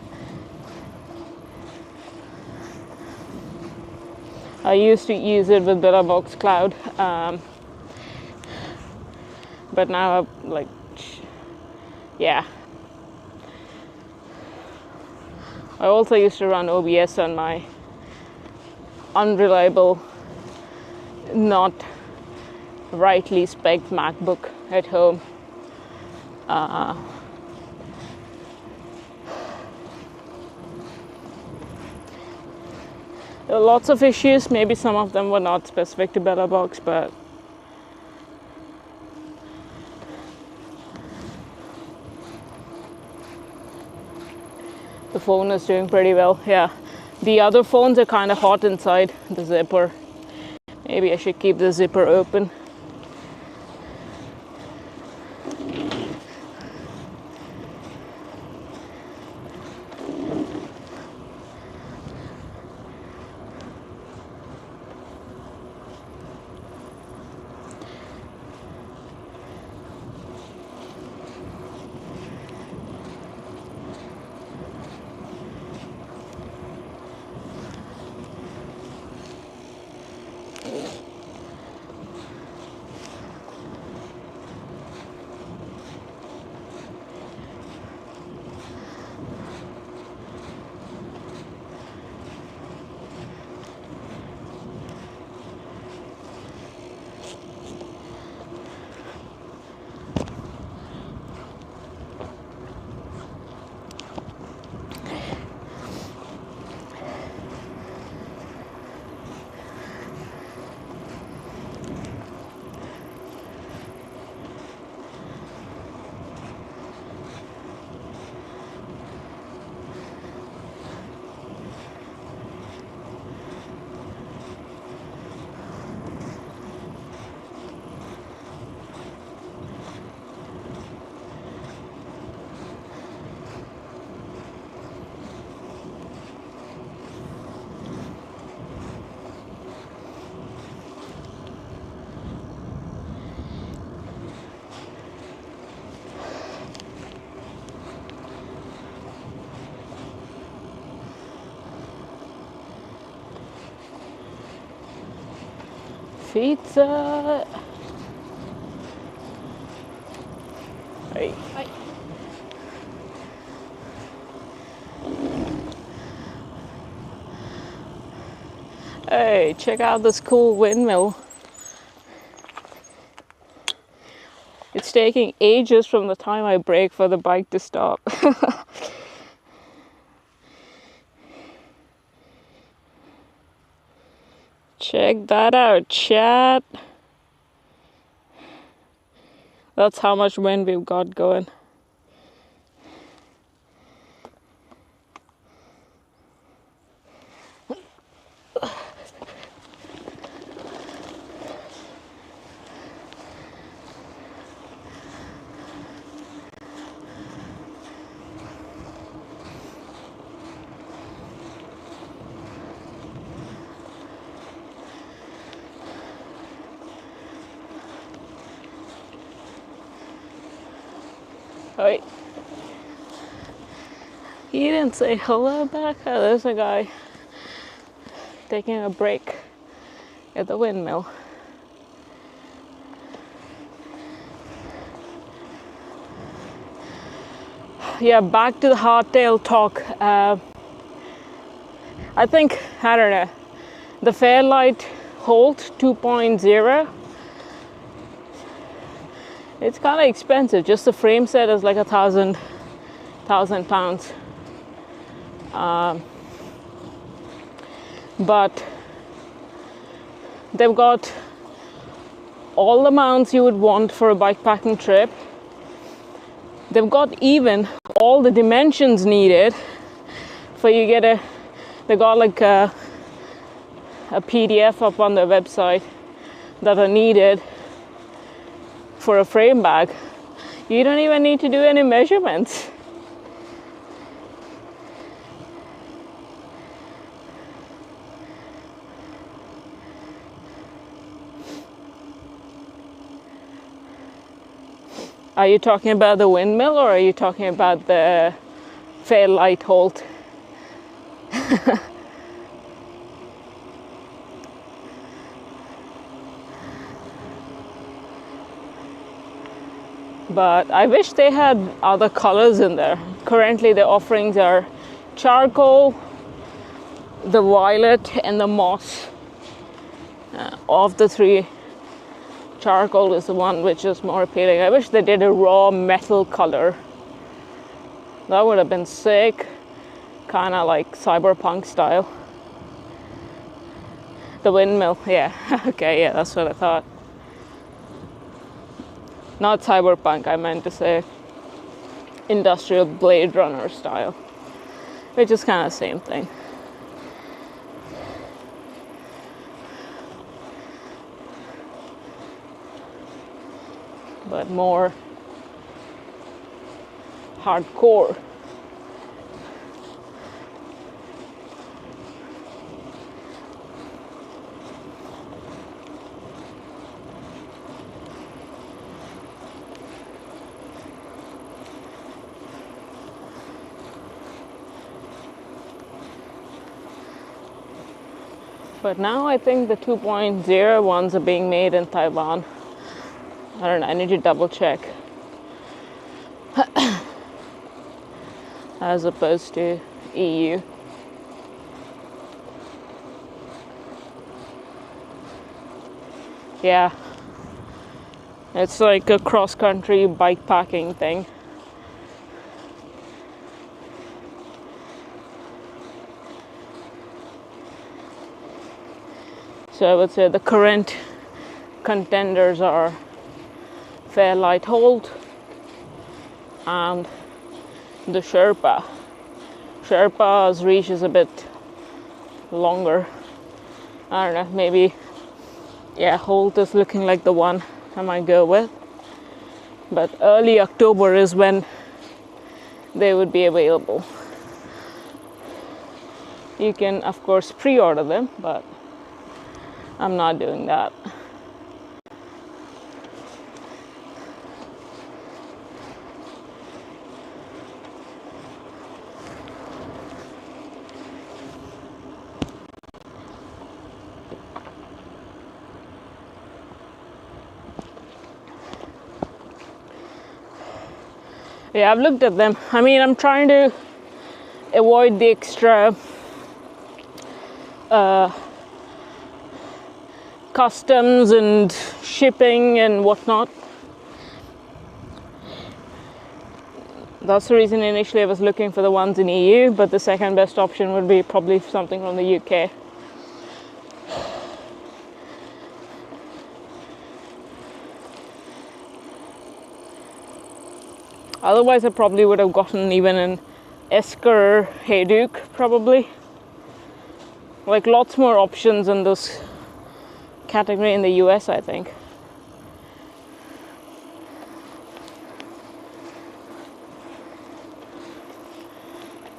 I used to use it with BellaBox Cloud, but now I'm yeah. I also used to run OBS on my unreliable, not rightly spec'd MacBook at home. There were lots of issues. Maybe some of them were not specific to BellaBox, but the phone is doing pretty well. Yeah, the other phones are kind of hot inside the zipper. Maybe I should keep the zipper open. Pizza. Hey. Right. Hey, check out this cool windmill. It's taking ages from the time I brake for the bike to stop. Check that out, chat. That's how much wind we've got going. Wait. He didn't say hello back. Oh, there's a guy taking a break at the windmill. Yeah, back to the hardtail talk. I think, I don't know, the Fairlight Holt 2.0, it's kind of expensive. Just the frame set is like £1,000. But they've got all the mounts you would want for a bikepacking trip. They've got even all the dimensions needed for you get a. They got like a PDF up on their website that are needed for a frame bag. You don't even need to do any measurements. Are you talking about the windmill or are you talking about the Fairlight Holt? But I wish they had other colors in there. Currently the offerings are charcoal, the violet and the moss. Of the three, charcoal is the one which is more appealing. I wish they did a raw metal color. That would have been sick. Kind of like cyberpunk style. The windmill, yeah. Okay, yeah, that's what I thought. Not cyberpunk, I meant to say industrial Blade Runner style, which is kind of the same thing. But more hardcore. But now I think the 2.0 ones are being made in Taiwan. I don't know, I need to double check. As opposed to EU. Yeah. It's like a cross-country bike packing thing. So I would say the current contenders are Fairlight Holt and the Sherpa. Sherpa's reach is a bit longer. I don't know, maybe, yeah, Holt is looking like the one I might go with. But early October is when they would be available. You can, of course, pre-order them, but I'm not doing that. Yeah, I've looked at them. I mean, I'm trying to avoid the extra customs and shipping and whatnot. That's the reason initially I was looking for the ones in EU, but the second best option would be probably something from the UK. Otherwise, I probably would have gotten even an Esker Hayduk, probably. Like lots more options in this category in the US, I think.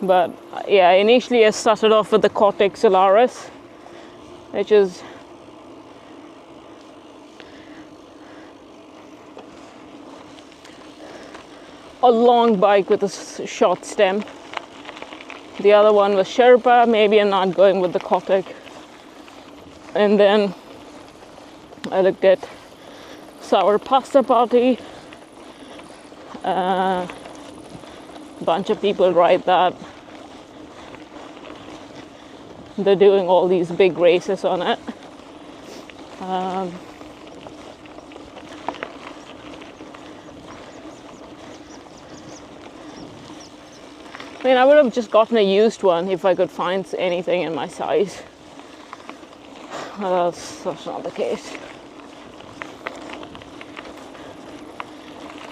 But yeah, initially I started off with the Cortex Solaris, which is a long bike with a short stem. The other one was Sherpa. Maybe I'm not going with the Cortex. And then I looked at Sour Pasta Party. A bunch of people ride that. They're doing all these big races on it. I mean, I would have just gotten a used one if I could find anything in my size. That's not the case.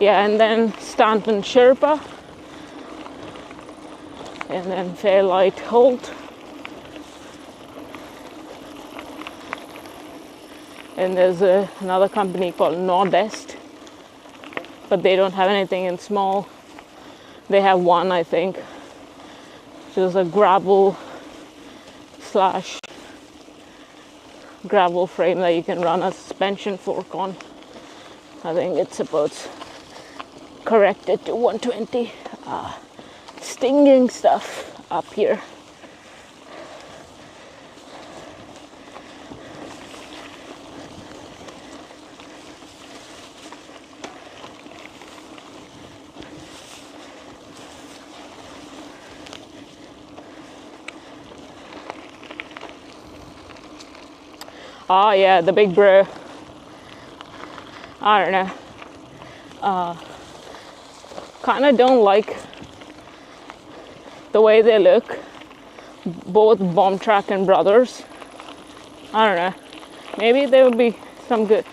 Yeah, and then Stanton Sherpa. And then Fairlight Holt. And there's another company called Nordest. But they don't have anything in small. They have one, I think. Which is a gravel frame that you can run a suspension fork on. I think it's supposed corrected to 120. Stinging stuff up here. Oh yeah, the Big Bro. I don't know. Kind of don't like the way they look. Both Bomb Track and Brothers. I don't know. Maybe there would be some good.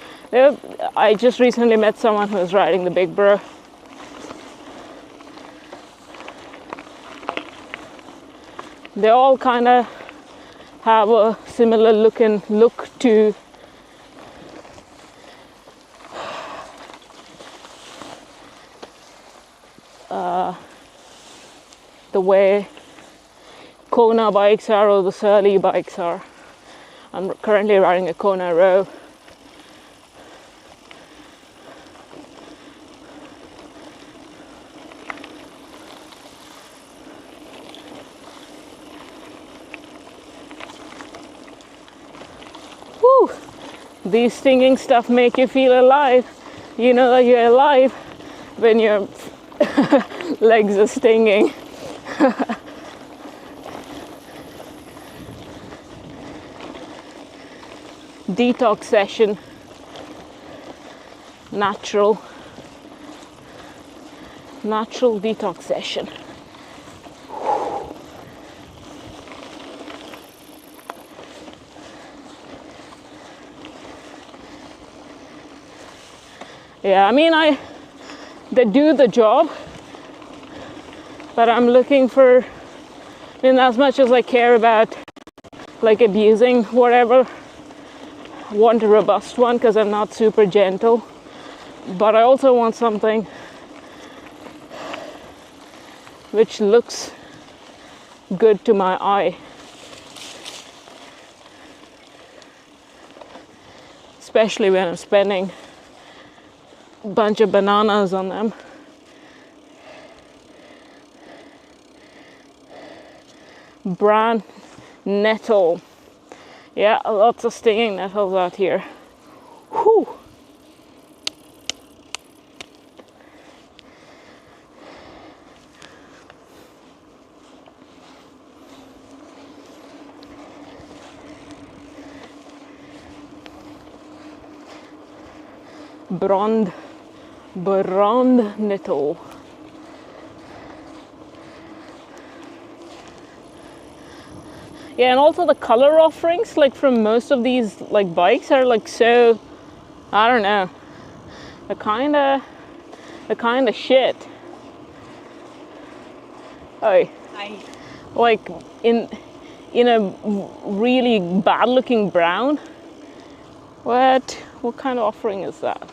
I just recently met someone who was riding the Big Bro. They all kind of have a similar look to the way Kona bikes are or the Surly bikes are. I'm currently riding a Kona Row. Whew. These stinging stuff make you feel alive. You know that you're alive when your legs are stinging. Detox session. Natural detox session. Yeah, I mean, they do the job, but I'm looking for, as much as I care about like abusing whatever, I want a robust one because I'm not super gentle, but I also want something which looks good to my eye. Especially when I'm spending a bunch of bananas on them. Brand nettle. Yeah, lots of stinging nettles out here. Whew. Brand Brandnittel. Yeah, and also the color offerings, like from most of these like bikes, are like so, I don't know, the kind of shit. Oh, like in a really bad looking brown. What kind of offering is that?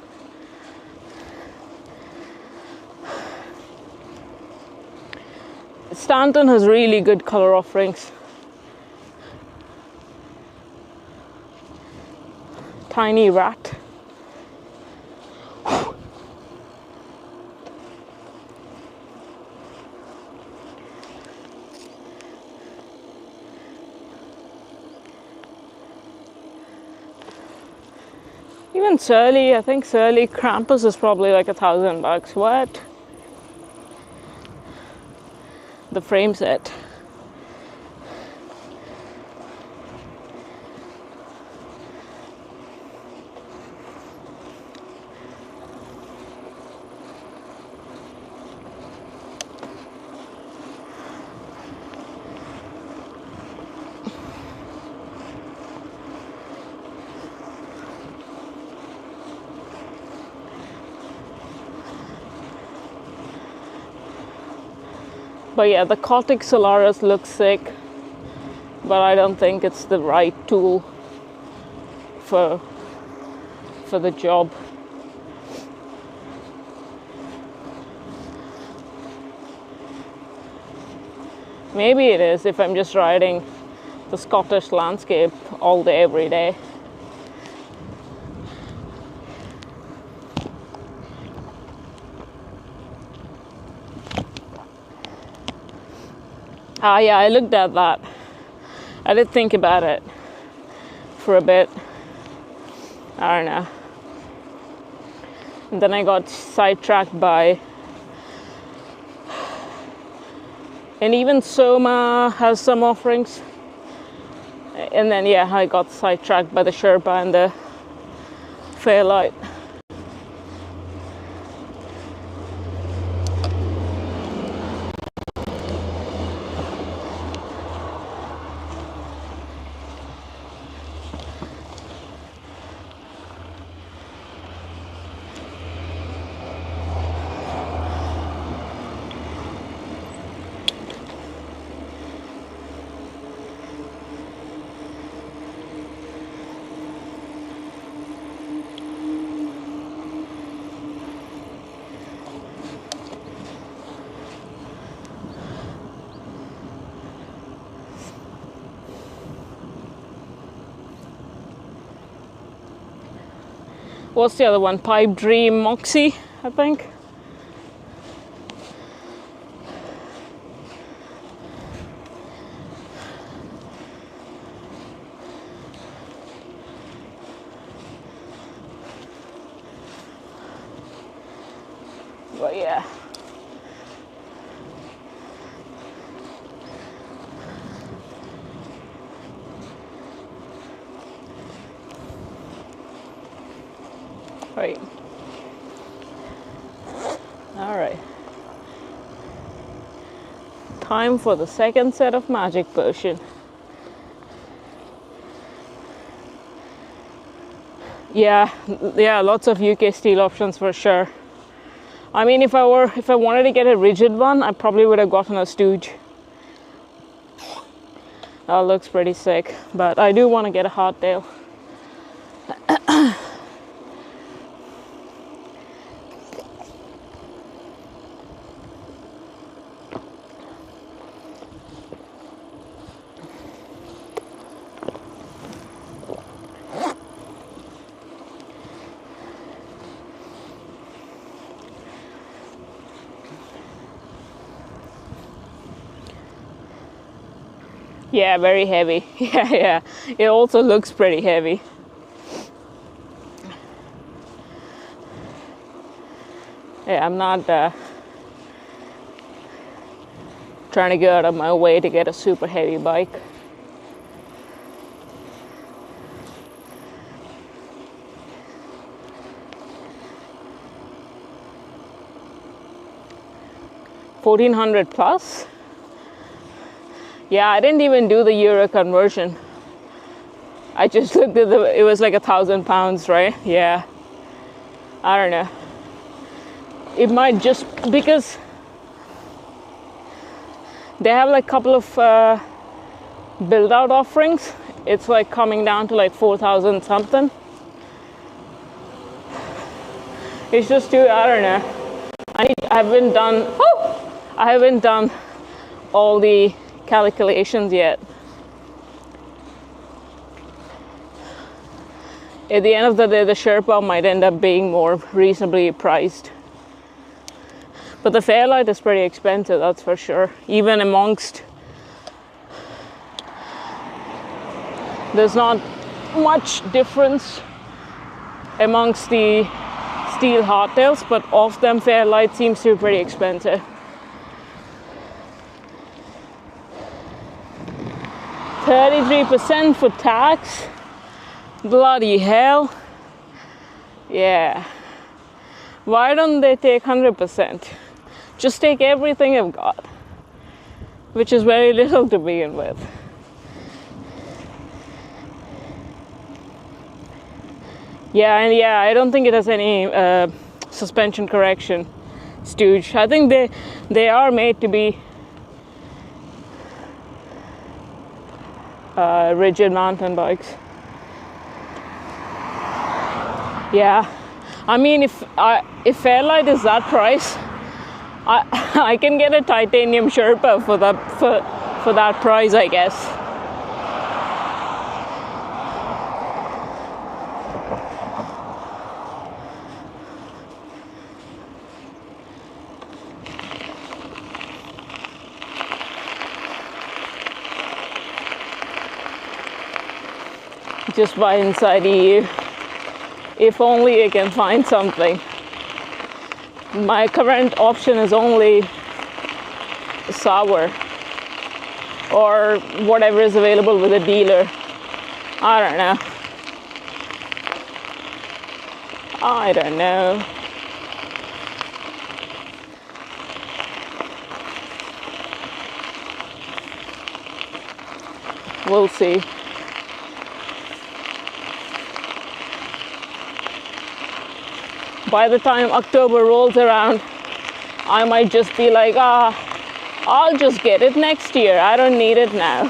Stanton has really good color offerings. Tiny rat. Even Surly, I think Surly Krampus is probably like $1,000. What? The frame set. But yeah, the Kotick Solaris looks sick, but I don't think it's the right tool for the job. Maybe it is if I'm just riding the Scottish landscape all day, every day. Ah, yeah, I looked at that. I did think about it for a bit. I don't know. And then I got sidetracked by... And even Soma has some offerings. And then, yeah, I got sidetracked by the Sherpa and the Fairlight. What's the other one? Pipe Dream Moxie, I think. But yeah. Right. All right. Time for the second set of magic potion. Yeah, lots of UK steel options for sure. I mean, if I wanted to get a rigid one, I probably would have gotten a Stooge. That looks pretty sick, but I do want to get a hardtail. Yeah, very heavy. Yeah. It also looks pretty heavy. Yeah, I'm not trying to go out of my way to get a super heavy bike. 1400 plus. Yeah, I didn't even do the euro conversion. I just looked at it was like £1,000, right? Yeah. I don't know. It might just, because they have like a couple of build out offerings. It's like coming down to like 4,000 something. It's just too, I don't know. I haven't done all the calculations yet. At the end of the day, the Sherpa might end up being more reasonably priced. But the Fairlight is pretty expensive, that's for sure. Even amongst, there's not much difference amongst the steel hardtails, but of them, Fairlight seems to be pretty expensive. $33% for tax. Bloody hell. Yeah. Why don't they take 100%? Just take everything I've got, which is very little to begin with. Yeah, and yeah, I don't think it has any suspension correction stooge. I think they are made to be rigid mountain bikes. Yeah, I mean, if Fairlight is that price, I can get a titanium Sherpa for that price, I guess. Just buy inside EU. If only I can find something. My current option is only Sauer or whatever is available with a dealer. I don't know. We'll see. By the time October rolls around, I might just be like, I'll just get it next year. I don't need it now.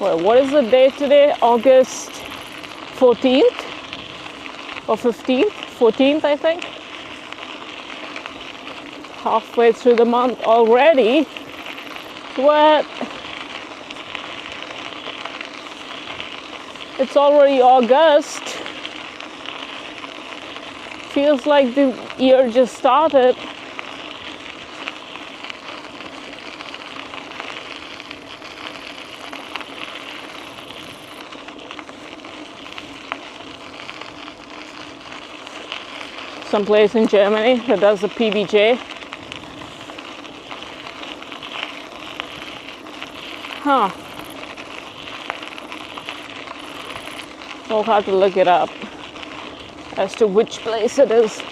Well, what is the date today? August 14th or 15th? 14th, I think. Halfway through the month already. What? It's already August. Feels like the year just started. Someplace in Germany that does the PBJ. Huh. We'll have to look it up as to which place it is.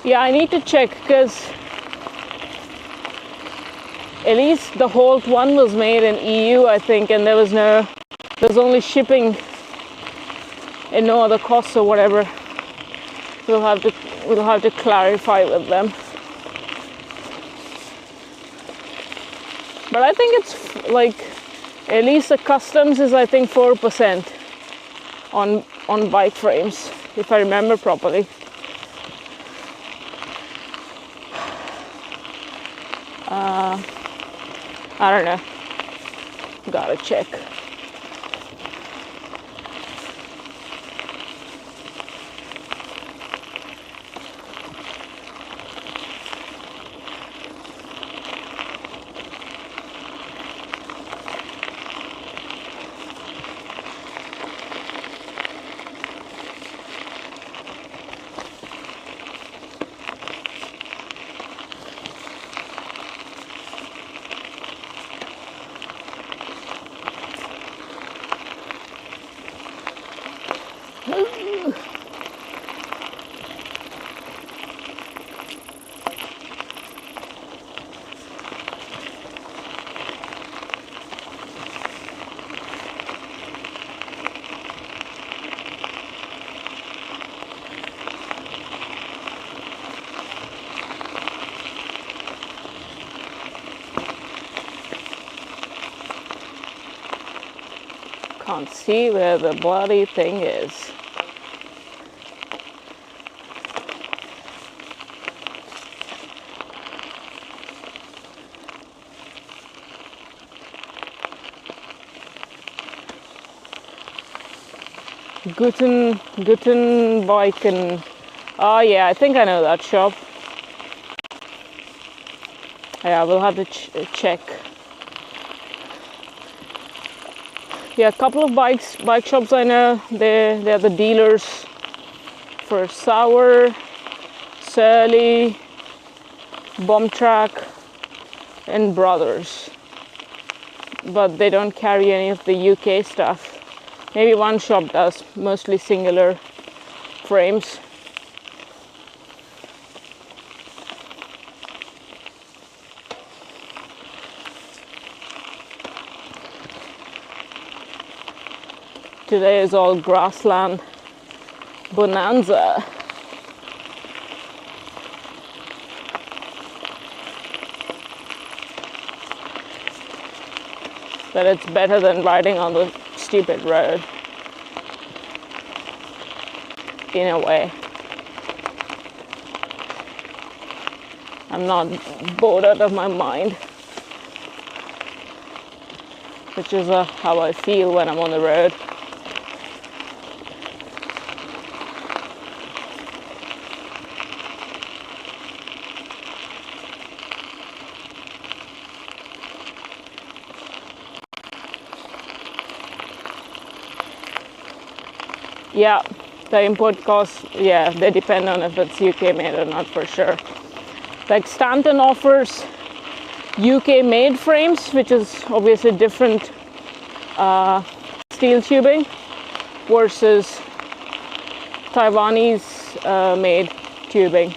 Yeah, I need to check because at least the Holt one was made in EU, I think, and there's only shipping and no other costs or whatever. We'll have to clarify with them. But I think it's like, at least the customs is, I think, 4% on bike frames, if I remember properly. I don't know. Gotta check. Can't see where the bloody thing is. Guten Bike and oh yeah, I think I know that shop. Yeah, we'll have to check. Yeah, a couple of bike shops I know. They're the dealers for Sauer, Surly, Bomb Track, and Brothers. But they don't carry any of the UK stuff. Maybe one shop does, mostly singular frames. Today is all grassland bonanza. But it's better than riding on the stupid road. In a way. I'm not bored out of my mind. Which is how I feel when I'm on the road. Yeah, the import costs, yeah, they depend on if it's UK made or not for sure. Like Stanton offers UK made frames, which is obviously different steel tubing versus Taiwanese made tubing.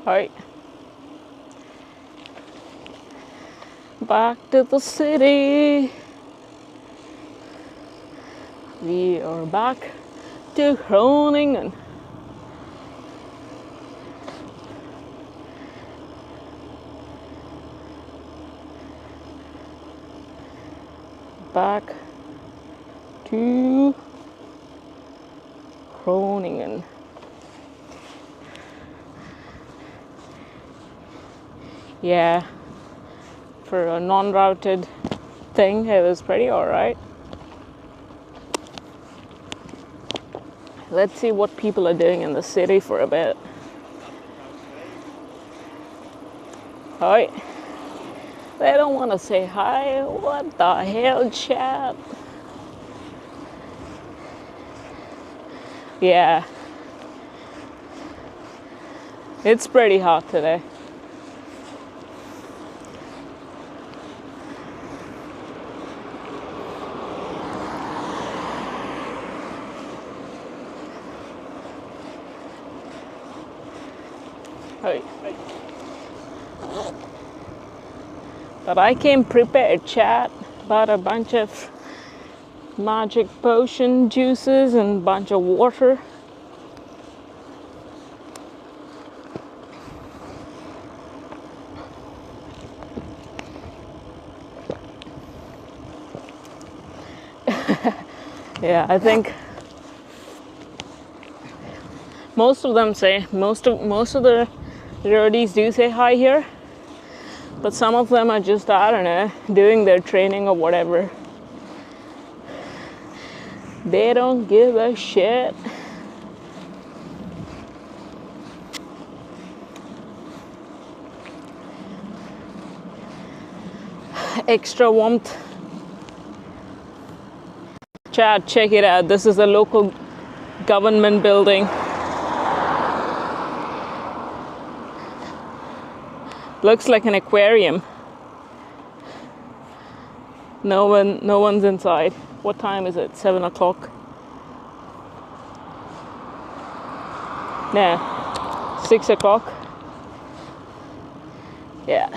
Hi. Back to the city. We are back to Groningen. Back to Groningen. Yeah, for a non-routed thing, it was pretty alright. Let's see what people are doing in the city for a bit. Hi. They don't want to say hi. What the hell, chat? Yeah. It's pretty hot today. Hi. But I came prepared, chat. Bought a bunch of magic potion juices and a bunch of water. Yeah, I think most of them say, most of the roadies do say hi here. But some of them are just, I don't know, doing their training or whatever. They don't give a shit. Extra warmth. Chat, check it out. This is a local government building. Looks like an aquarium. No one's inside. What time is it? 7 o'clock? No, 6 o'clock. Yeah.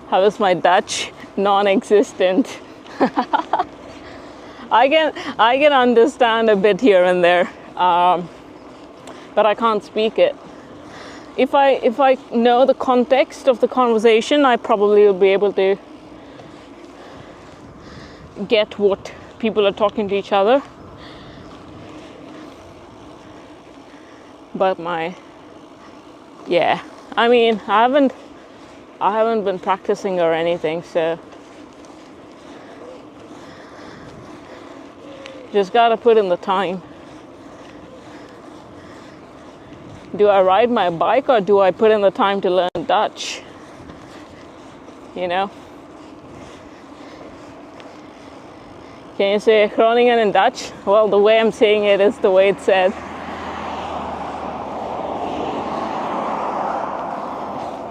How is my Dutch? Non-existent. I can understand a bit here and there, but I can't speak it. If I know the context of the conversation, I probably will be able to get what people are talking to each other. But I mean, I haven't been practicing or anything, so just gotta put in the time. Do I ride my bike or do I put in the time to learn Dutch? You know? Can you say Groningen in Dutch? Well, the way I'm saying it is the way it's said.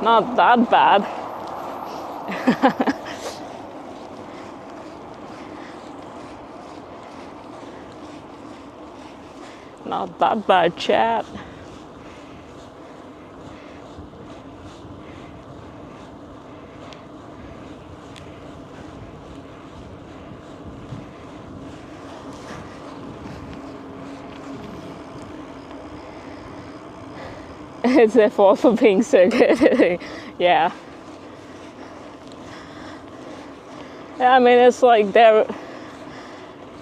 Not that bad. Not that bad, chat. It's their fault for being so good. Yeah. I mean, it's like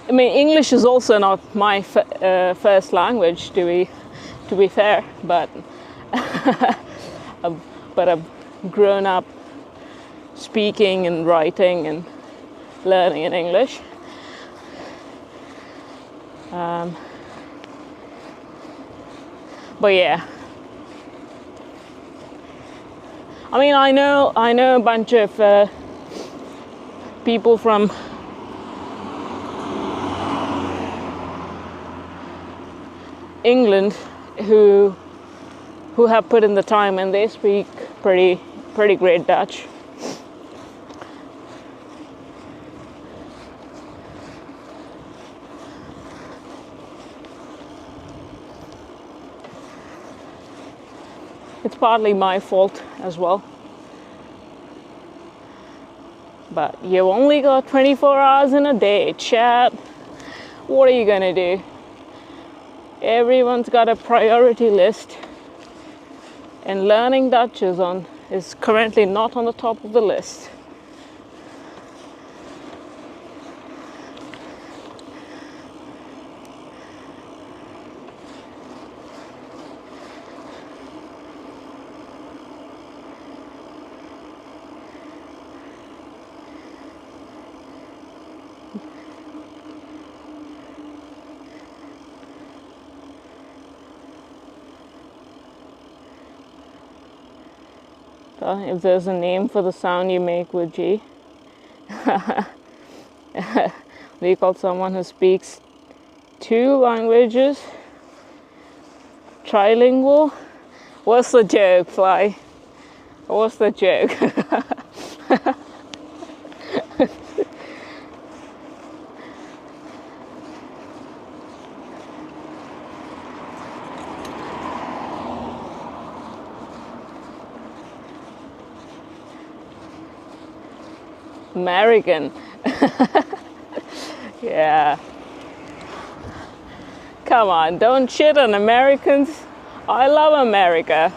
English is also not my first language, to be fair, but I've grown up speaking and writing and learning in English. But yeah. I mean, I know a bunch of people from England who have put in the time, and they speak pretty pretty great Dutch. It's partly my fault as well. But you've only got 24 hours in a day, chat. What are you gonna do? Everyone's got a priority list. And learning Dutch is currently not on the top of the list. If there's a name for the sound you make with G. Do you call someone who speaks 2 languages? Trilingual? What's the joke, Fly? What's the joke? American. Yeah. Come on, don't shit on Americans. I love America.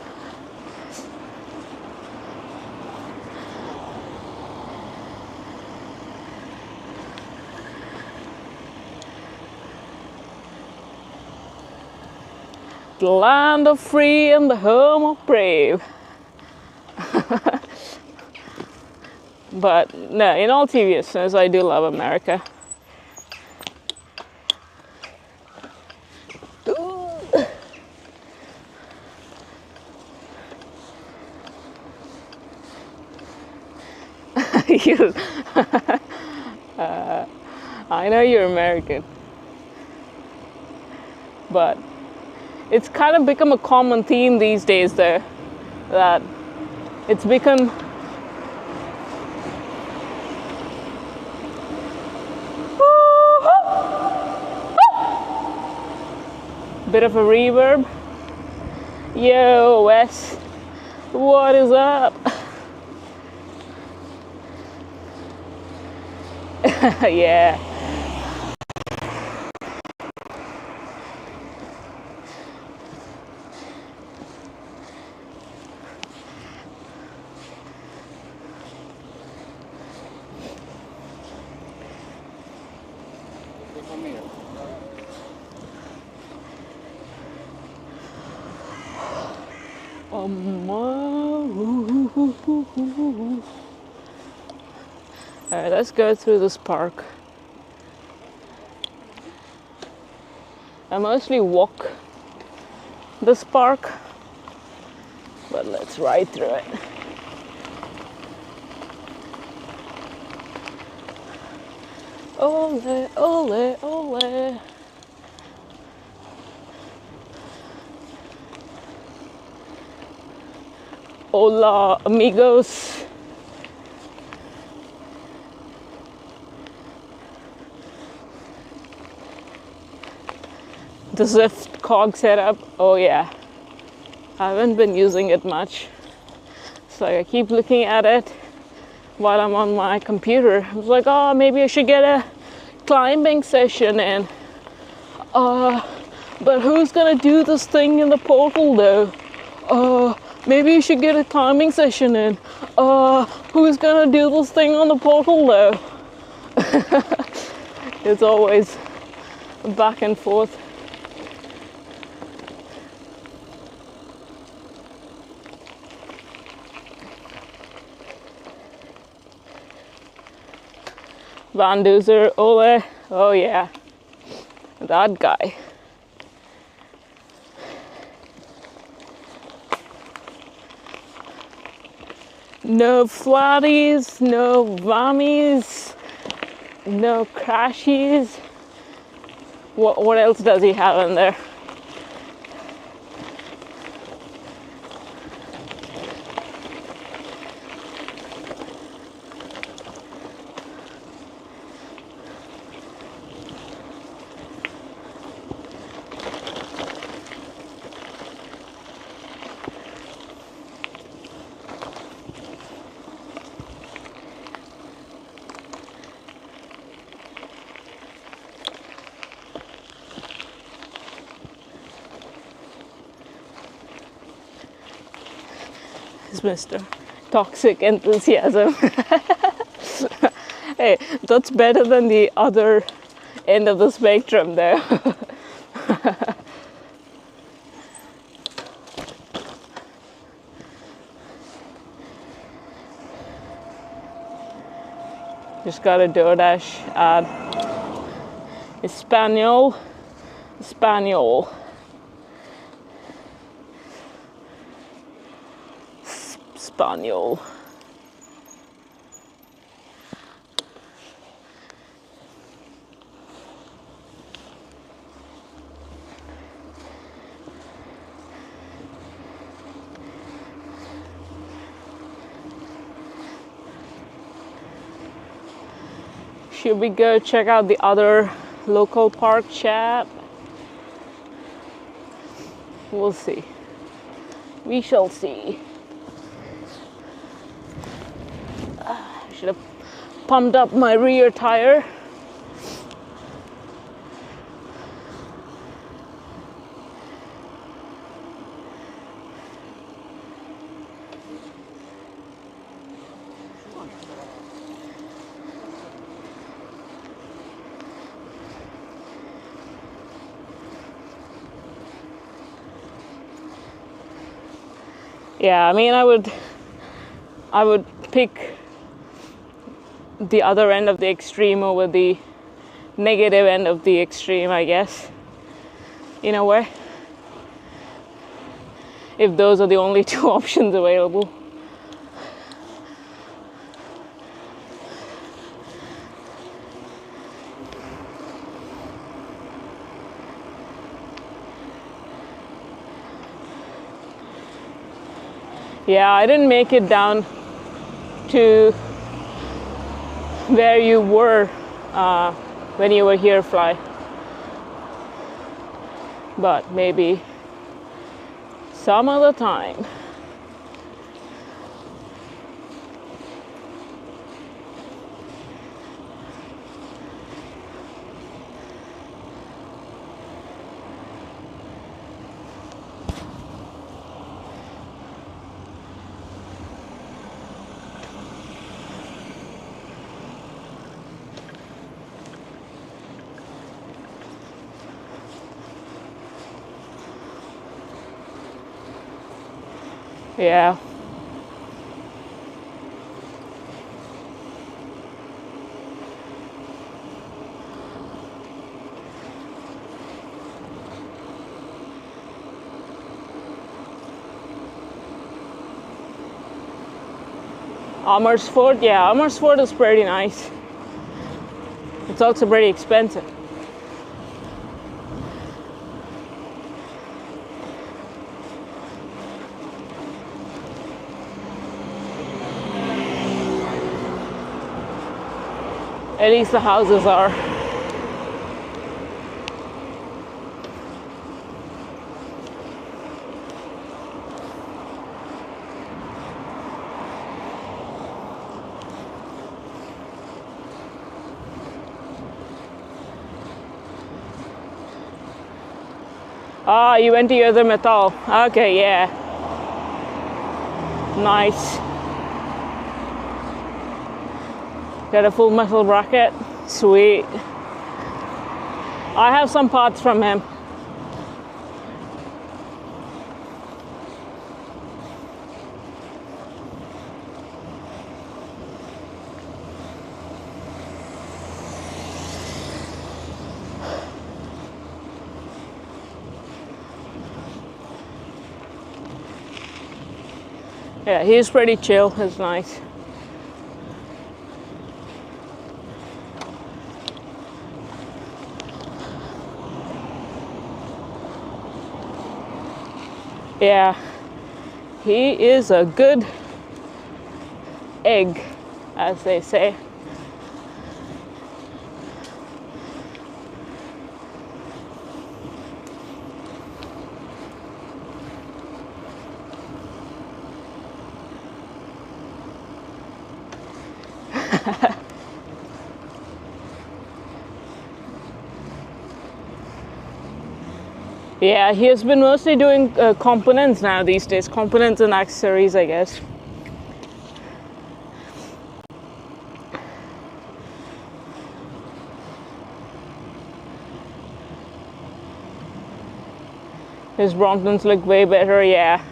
The land of free and the home of brave. But no, in all seriousness, I do love America. I know you're American, but it's kind of become a common theme these days, though, that it's become bit of a reverb. Yo, Wes, what is up? Yeah. Alright, let's go through this park. I mostly walk this park, but let's ride through it. Ole, ole, ole. Hola, amigos. The Zwift cog setup, oh yeah. I haven't been using it much. So I keep looking at it while I'm on my computer. I was like, oh, maybe I should get a climbing session in. But who's gonna do this thing in the portal though? Maybe you should get a climbing session in. Who's gonna do this thing on the portal though? It's always back and forth. Van Duzer, Ole, oh yeah, that guy. No flatties, no vammies, no crashies. What else does he have in there? is Mr. Toxic Enthusiasm. Hey, that's better than the other end of the spectrum there. Just got a DoorDash ad. Espanol. Espanol. Should we go check out the other local park, chat? We'll see. We shall see. Should have pumped up my rear tire. Yeah, I mean, I would pick the other end of the extreme over the negative end of the extreme, I guess, in a way, if those are the only two options available. Yeah, I didn't make it down to where you were when you were here, Fly. But maybe some other time. Yeah. Amersfoort, yeah, Amersfoort is pretty nice. It's also pretty expensive. At least the houses are. Ah, you went to Yodher Metal. Okay, yeah. Nice. Got a Full Metal bracket. Sweet. I have some parts from him. Yeah, he's pretty chill. It's nice. Yeah, he is a good egg, as they say. Yeah, he has been mostly doing components now these days. Components and accessories, I guess. His Bromptons look way better, yeah.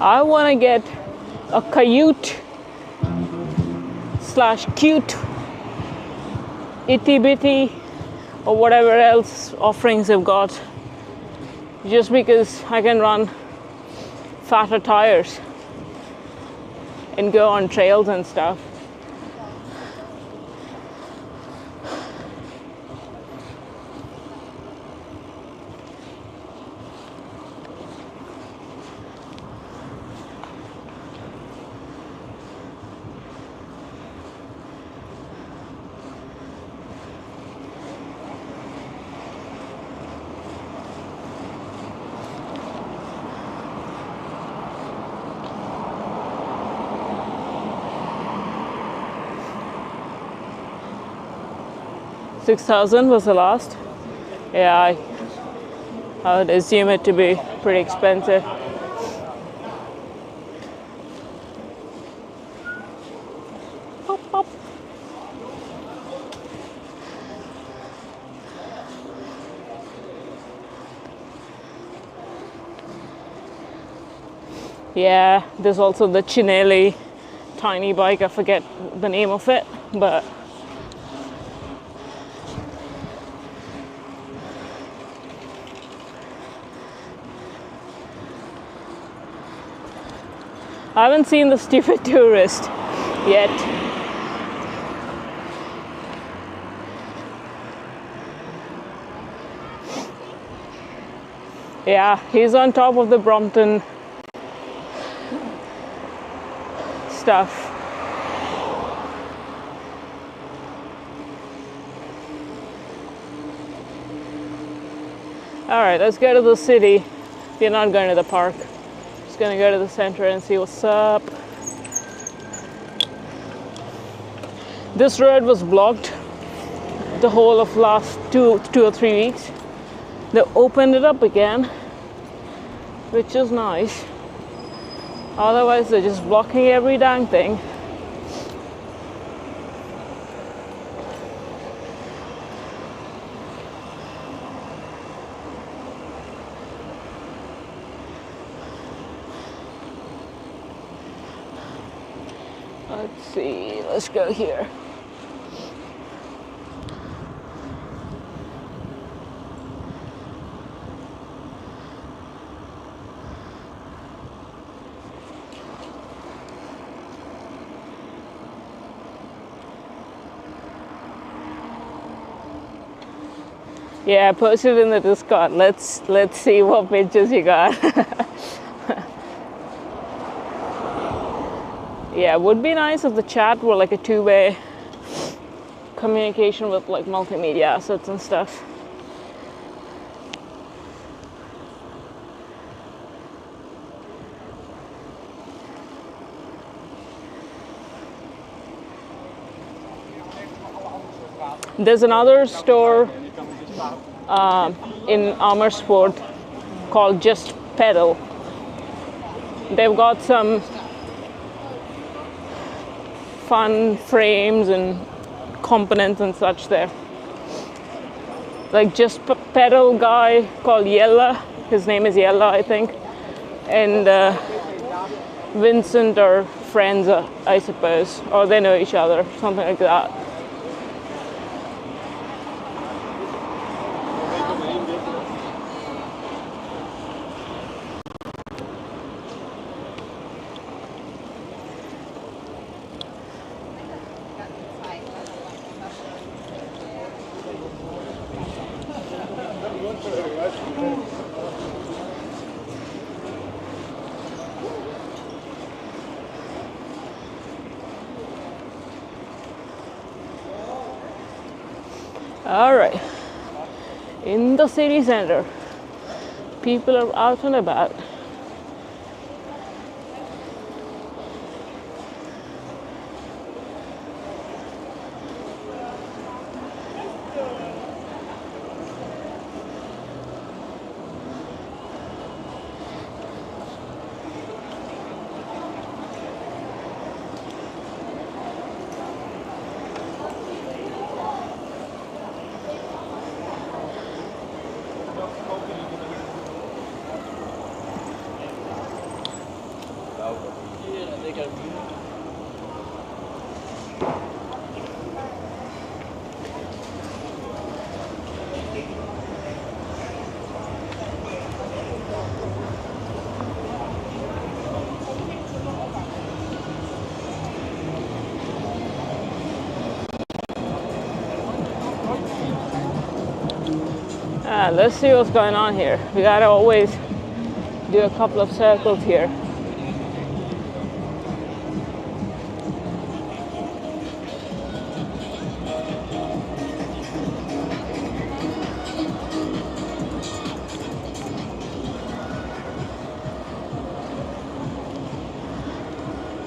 I want to get a Kayute / cute itty bitty or whatever else offerings they've got, just because I can run fatter tires and go on trails and stuff. $6,000 was the last. Yeah, I would assume it to be pretty expensive. Pop, pop. Yeah, there's also the Chinelli tiny bike. I forget the name of it, but I haven't seen the stupid tourist yet. Yeah, he's on top of the Brompton stuff. All right, let's go to the city. We're not going to the park. Just gonna go to the center and see what's up. This road was blocked the whole of last two or 3 weeks. They opened it up again, which is nice. Otherwise, they're just blocking every dang thing. Let's see, let's go here. Yeah, post it in the Discord. Let's see what pictures you got. Yeah, it would be nice if the chat were like a two-way communication with like multimedia assets and stuff. There's another store in Amersfoort called Just Pedal. They've got some fun frames and components and such there. Like Just Pedal guy called Yella. His name is Yella, I think. And Vincent are friends, I suppose, or they know each other, something like that. All right, in the city center. People are out and about. Let's see what's going on here. We gotta always do a couple of circles here.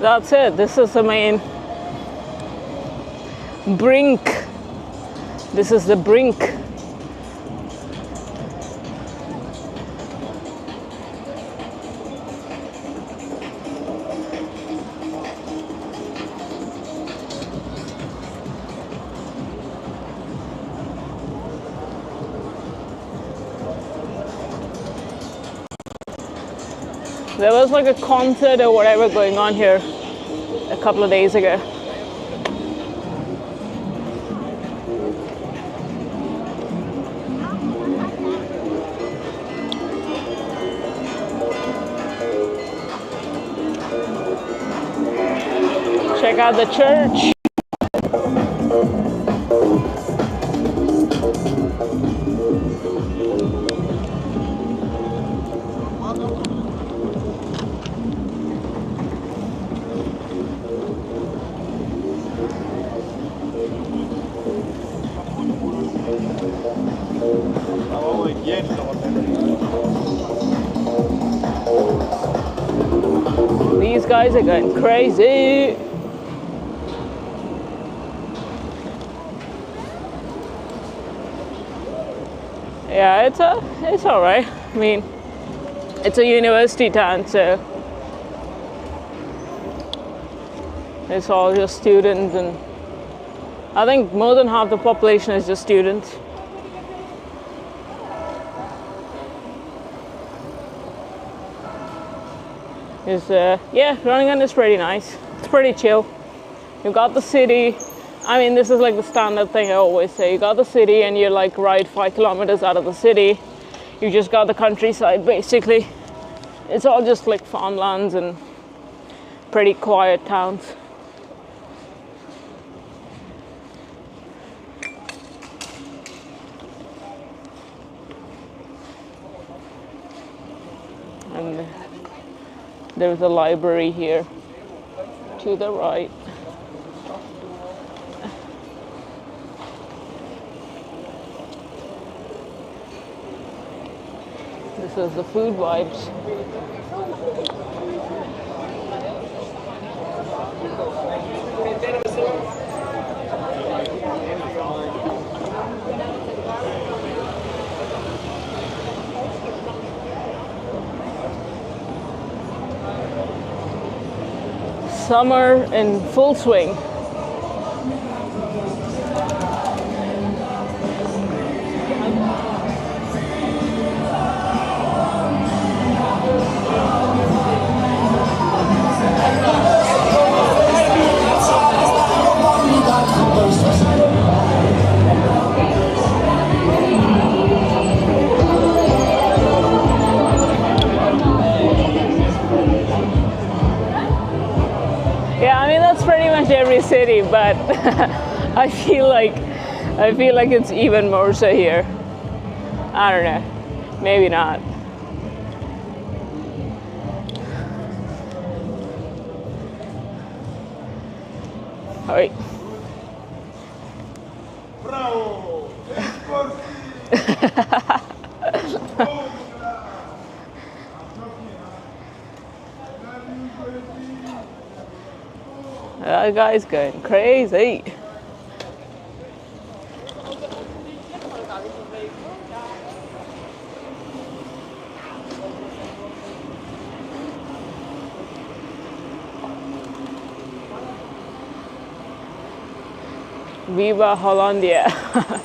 That's it. This is the main brink. This is the brink. There was like a concert or whatever going on here a couple of days ago. Check out the church. These guys are going crazy. Yeah, it's all right. I mean, it's a university town, so it's all just students, and I think more than half the population is just students. Yeah, Groningen is pretty nice. It's pretty chill. You've got the city. I mean, this is like the standard thing I always say. You got the city and you're like right 5 kilometers out of the city. You just got the countryside basically. It's all just like farmlands and pretty quiet towns. And there's a library here to the right. This is the food vibes. Summer in full swing. Every city, but I feel like it's even more so here. I don't know, maybe not. All right. Bravo! That guy's going crazy. Viva Hollandia. Yeah.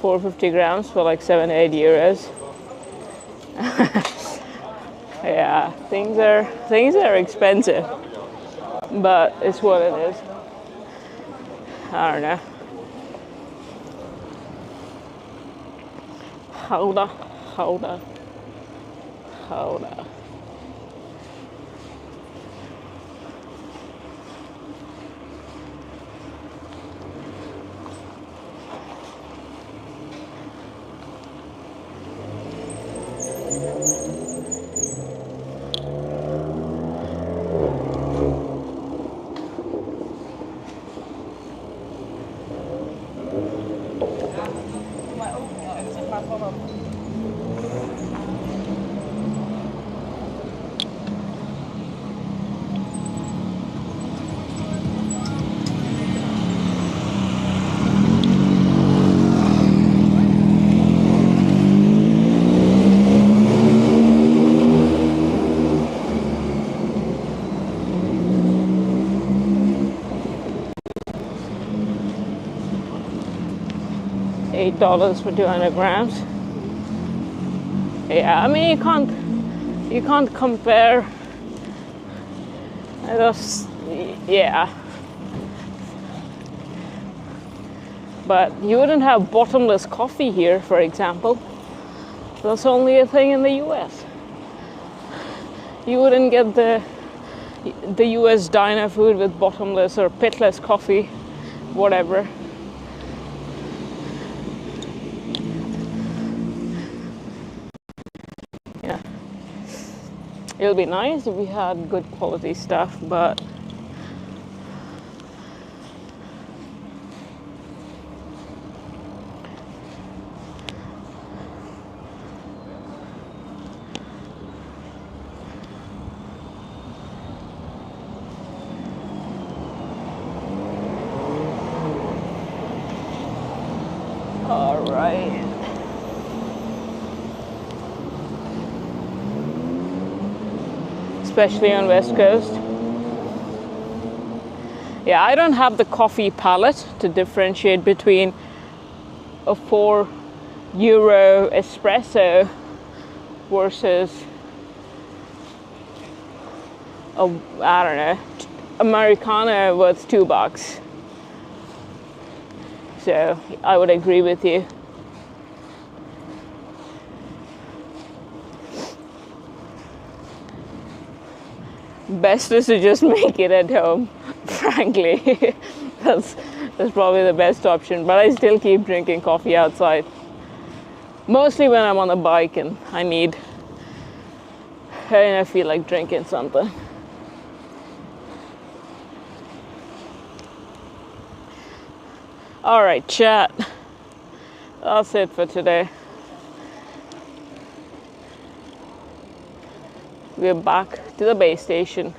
$450 for like 7-8 euros. Yeah, things are expensive, but it's what it is. I don't know. Hold on. $8 for 200 grams. Yeah, I mean you can't compare. Yeah. But you wouldn't have bottomless coffee here, for example. That's only a thing in the US. You wouldn't get the US diner food with bottomless or pitless coffee, whatever. Yeah. It'll be nice if we had good quality stuff, but all right. Especially on West Coast. Yeah, I don't have the coffee palate to differentiate between a €4 espresso versus I don't know, Americano worth $2. So I would agree with you. Best is to just make it at home, frankly. that's probably the best option, but I still keep drinking coffee outside. Mostly when I'm on a bike and I feel like drinking something. All right, chat. That's it for today. We're back to the base station.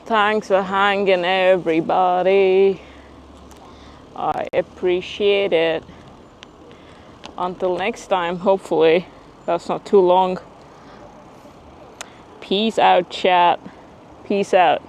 Thanks for hanging, everybody. I appreciate it. Until next time, hopefully. That's not too long. Peace out, chat. Peace out.